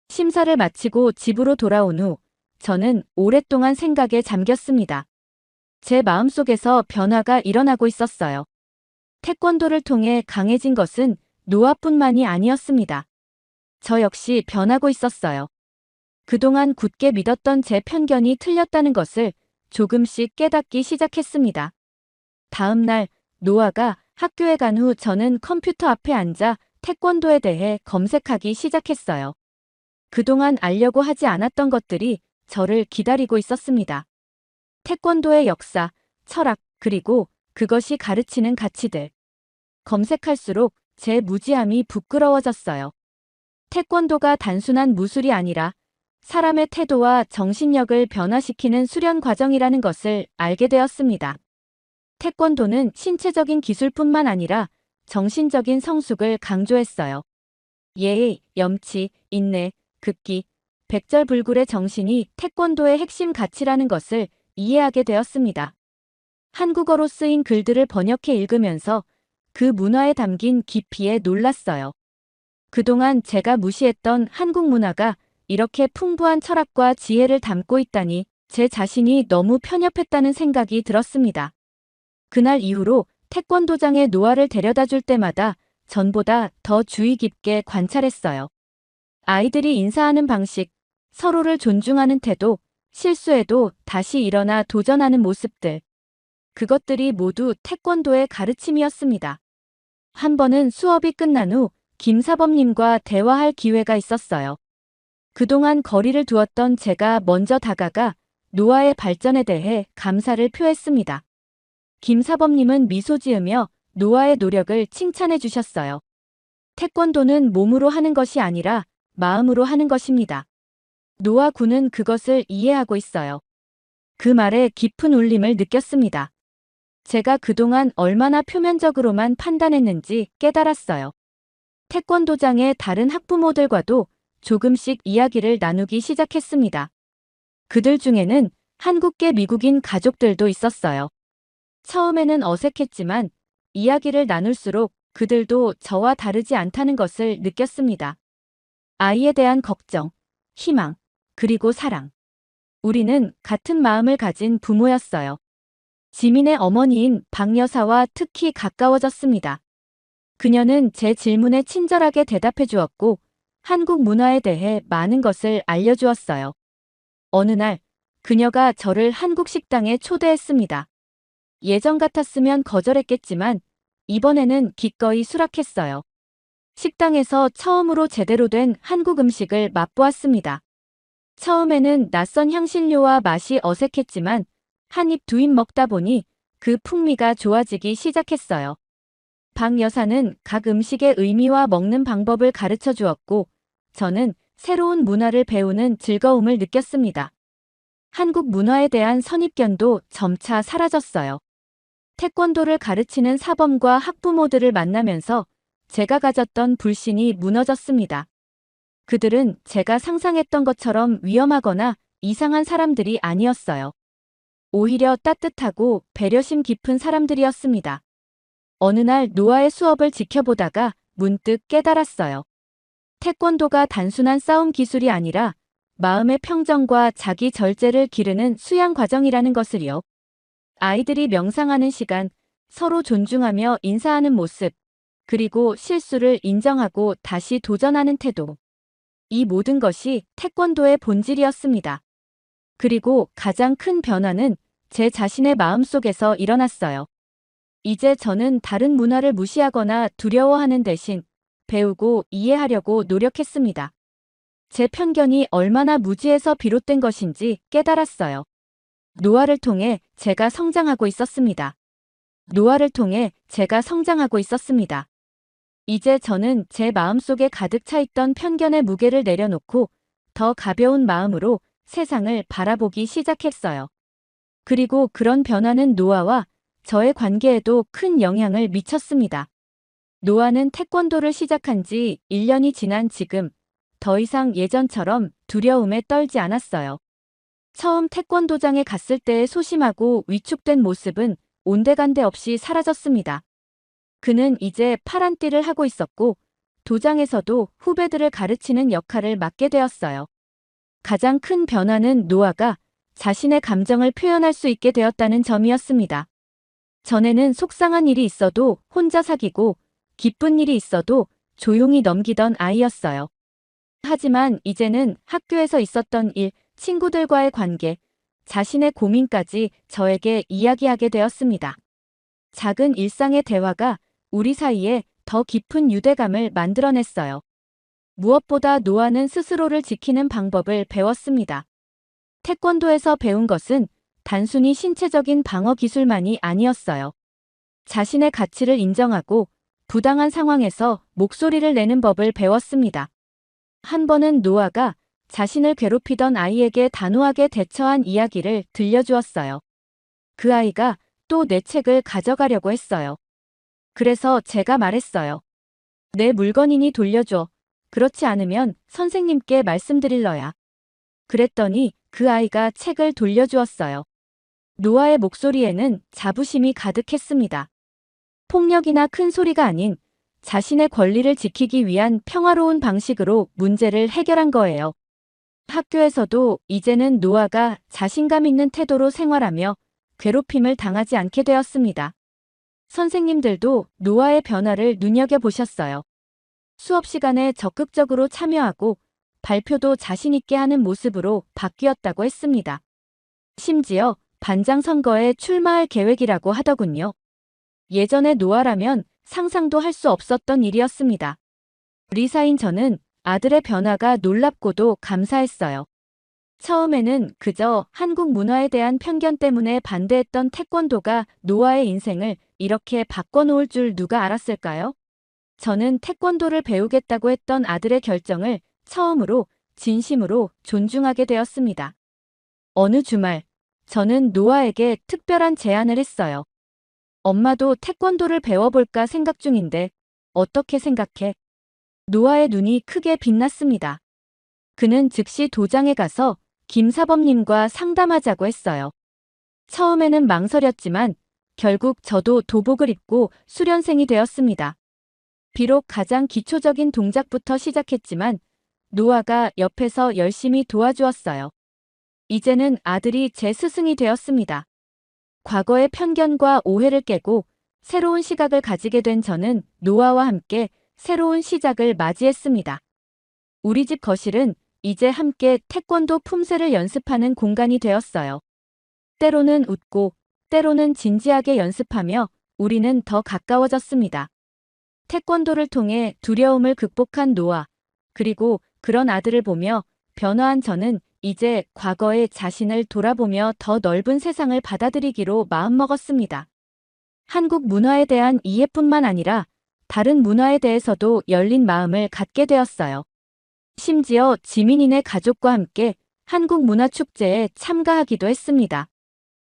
심사를 마치고 집으로 돌아온 후 저는 오랫동안 생각에 잠겼습니다. 제 마음속에서 변화가 일어나고 있었어요. 태권도를 통해 강해진 것은 노아뿐만이 아니었습니다. 저 역시 변하고 있었어요. 그동안 굳게 믿었던 제 편견이 틀렸다는 것을 조금씩 깨닫기 시작했습니다. 다음 날 노아가 학교에 간 후 저는 컴퓨터 앞에 앉아 태권도에 대해 검색하기 시작했어요. 그동안 알려고 하지 않았던 것들이 저를 기다리고 있었습니다. 태권도의 역사, 철학, 그리고 그것이 가르치는 가치들. 검색할수록 제 무지함이 부끄러워졌어요. 태권도가 단순한 무술이 아니라 사람의 태도와 정신력을 변화시키는 수련 과정이라는 것을 알게 되었습니다. 태권도는 신체적인 기술뿐만 아니라 정신적인 성숙을 강조했어요. 예의, 염치, 인내, 극기, 백절불굴의 정신이 태권도의 핵심 가치라는 것을 이해하게 되었습니다. 한국어로 쓰인 글들을 번역해 읽으면서 그 문화에 담긴 깊이에 놀랐어요. 그동안 제가 무시했던 한국 문화가 이렇게 풍부한 철학과 지혜를 담고 있다니 제 자신이 너무 편협했다는 생각이 들었습니다. 그날 이후로 태권도장에 노아를 데려다 줄 때마다 전보다 더 주의 깊게 관찰했어요. 아이들이 인사하는 방식, 서로를 존중하는 태도, 실수해도 다시 일어나 도전하는 모습들. 그것들이 모두 태권도의 가르침이었습니다. 한 번은 수업이 끝난 후 김사범님과 대화할 기회가 있었어요. 그동안 거리를 두었던 제가 먼저 다가가 노아의 발전에 대해 감사를 표했습니다. 김사범님은 미소 지으며 노아의 노력을 칭찬해 주셨어요. 태권도는 몸으로 하는 것이 아니라 마음으로 하는 것입니다. 노아 군은 그것을 이해하고 있어요. 그 말에 깊은 울림을 느꼈습니다. 제가 그동안 얼마나 표면적으로만 판단했는지 깨달았어요. 태권도장의 다른 학부모들과도 조금씩 이야기를 나누기 시작했습니다. 그들 중에는 한국계 미국인 가족들도 있었어요. 처음에는 어색했지만 이야기를 나눌수록 그들도 저와 다르지 않다는 것을 느꼈습니다. 아이에 대한 걱정, 희망, 그리고 사랑. 우리는 같은 마음을 가진 부모였어요. 지민의 어머니인 박 여사와 특히 가까워졌습니다. 그녀는 제 질문에 친절하게 대답해 주었고 한국 문화에 대해 많은 것을 알려주었어요. 어느 날 그녀가 저를 한국 식당에 초대했습니다. 예전 같았으면 거절했겠지만 이번에는 기꺼이 수락했어요. 식당에서 처음으로 제대로 된 한국 음식을 맛보았습니다. 처음에는 낯선 향신료와 맛이 어색했지만 한 입 두 입 먹다 보니 그 풍미가 좋아지기 시작했어요. 박 여사는 각 음식의 의미와 먹는 방법을 가르쳐 주었고 저는 새로운 문화를 배우는 즐거움을 느꼈습니다. 한국 문화에 대한 선입견도 점차 사라졌어요. 태권도를 가르치는 사범과 학부모들을 만나면서 제가 가졌던 불신이 무너졌습니다. 그들은 제가 상상했던 것처럼 위험하거나 이상한 사람들이 아니었어요. 오히려 따뜻하고 배려심 깊은 사람들이었습니다. 어느 날 노아의 수업을 지켜보다가 문득 깨달았어요. 태권도가 단순한 싸움 기술이 아니라 마음의 평정과 자기 절제를 기르는 수양 과정이라는 것을요. 아이들이 명상하는 시간, 서로 존중하며 인사하는 모습, 그리고 실수를 인정하고 다시 도전하는 태도. 이 모든 것이 태권도의 본질이었습니다. 그리고 가장 큰 변화는 제 자신의 마음속에서 일어났어요. 이제 저는 다른 문화를 무시하거나 두려워하는 대신 배우고 이해하려고 노력했습니다. 제 편견이 얼마나 무지에서 비롯된 것인지 깨달았어요. 노아를 통해 제가 성장하고 있었습니다. 노아를 통해 제가 성장하고 있었습니다. 이제 저는 제 마음속에 가득 차 있던 편견의 무게를 내려놓고 더 가벼운 마음으로 세상을 바라보기 시작했어요. 그리고 그런 변화는 노아와 저의 관계에도 큰 영향을 미쳤습니다. 노아는 태권도를 시작한 지 1년이 지난 지금 더 이상 예전처럼 두려움에 떨지 않았어요. 처음 태권도장에 갔을 때의 소심하고 위축된 모습은 온데간데 없이 사라졌습니다. 그는 이제 파란 띠를 하고 있었고 도장에서도 후배들을 가르치는 역할을 맡게 되었어요. 가장 큰 변화는 노아가 자신의 감정을 표현할 수 있게 되었다는 점이었습니다. 전에는 속상한 일이 있어도 혼자 사귀고 기쁜 일이 있어도 조용히 넘기던 아이였어요. 하지만 이제는 학교에서 있었던 일, 친구들과의 관계, 자신의 고민까지 저에게 이야기하게 되었습니다. 작은 일상의 대화가 우리 사이에 더 깊은 유대감을 만들어냈어요. 무엇보다 노아는 스스로를 지키는 방법을 배웠습니다. 태권도에서 배운 것은 단순히 신체적인 방어 기술만이 아니었어요. 자신의 가치를 인정하고 부당한 상황에서 목소리를 내는 법을 배웠습니다. 한 번은 노아가 자신을 괴롭히던 아이에게 단호하게 대처한 이야기를 들려주었어요. 그 아이가 또 내 책을 가져가려고 했어요. 그래서 제가 말했어요. 내 물건이니 돌려줘. 그렇지 않으면 선생님께 말씀드릴러야. 그랬더니 그 아이가 책을 돌려주었어요. 노아의 목소리에는 자부심이 가득했습니다. 폭력이나 큰 소리가 아닌 자신의 권리를 지키기 위한 평화로운 방식으로 문제를 해결한 거예요. 학교에서도 이제는 노아가 자신감 있는 태도로 생활하며 괴롭힘을 당하지 않게 되었습니다. 선생님들도 노아의 변화를 눈여겨보셨어요. 수업 시간에 적극적으로 참여하고 발표도 자신 있게 하는 모습으로 바뀌었다고 했습니다. 심지어 반장 선거에 출마할 계획이라고 하더군요. 예전에 노아라면 상상도 할 수 없었던 일이었습니다. 리사인 저는 아들의 변화가 놀랍고도 감사했어요. 처음에는 그저 한국 문화에 대한 편견 때문에 반대했던 태권도가 노아의 인생을 이렇게 바꿔놓을 줄 누가 알았을까요? 저는 태권도를 배우겠다고 했던 아들의 결정을 처음으로 진심으로 존중하게 되었습니다. 어느 주말, 저는 노아에게 특별한 제안을 했어요. 엄마도 태권도를 배워볼까 생각 중인데 어떻게 생각해? 노아의 눈이 크게 빛났습니다. 그는 즉시 도장에 가서 김사범님과 상담하자고 했어요. 처음에는 망설였지만 결국 저도 도복을 입고 수련생이 되었습니다. 비록 가장 기초적인 동작부터 시작했지만 노아가 옆에서 열심히 도와주었어요. 이제는 아들이 제 스승이 되었습니다. 과거의 편견과 오해를 깨고 새로운 시각을 가지게 된 저는 노아와 함께 새로운 시작을 맞이했습니다. 우리 집 거실은 이제 함께 태권도 품새를 연습하는 공간이 되었어요. 때로는 웃고 때로는 진지하게 연습하며 우리는 더 가까워졌습니다. 태권도를 통해 두려움을 극복한 노아, 그리고 그런 아들을 보며 변화한 저는 이제 과거의 자신을 돌아보며 더 넓은 세상을 받아들이기로 마음먹었습니다. 한국 문화에 대한 이해뿐만 아니라 다른 문화에 대해서도 열린 마음을 갖게 되었어요. 심지어 지민이네 가족과 함께 한국 문화축제에 참가하기도 했습니다.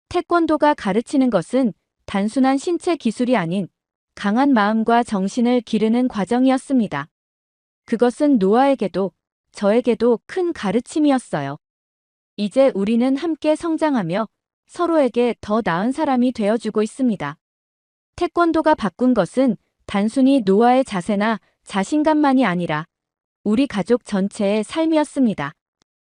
태권도가 가르치는 것은 단순한 신체 기술이 아닌 강한 마음과 정신을 기르는 과정이었습니다. 그것은 노아에게도 저에게도 큰 가르침이었어요. 이제 우리는 함께 성장하며 서로에게 더 나은 사람이 되어주고 있습니다. 태권도가 바꾼 것은 단순히 노아의 자세나 자신감만이 아니라 우리 가족 전체의 삶이었습니다.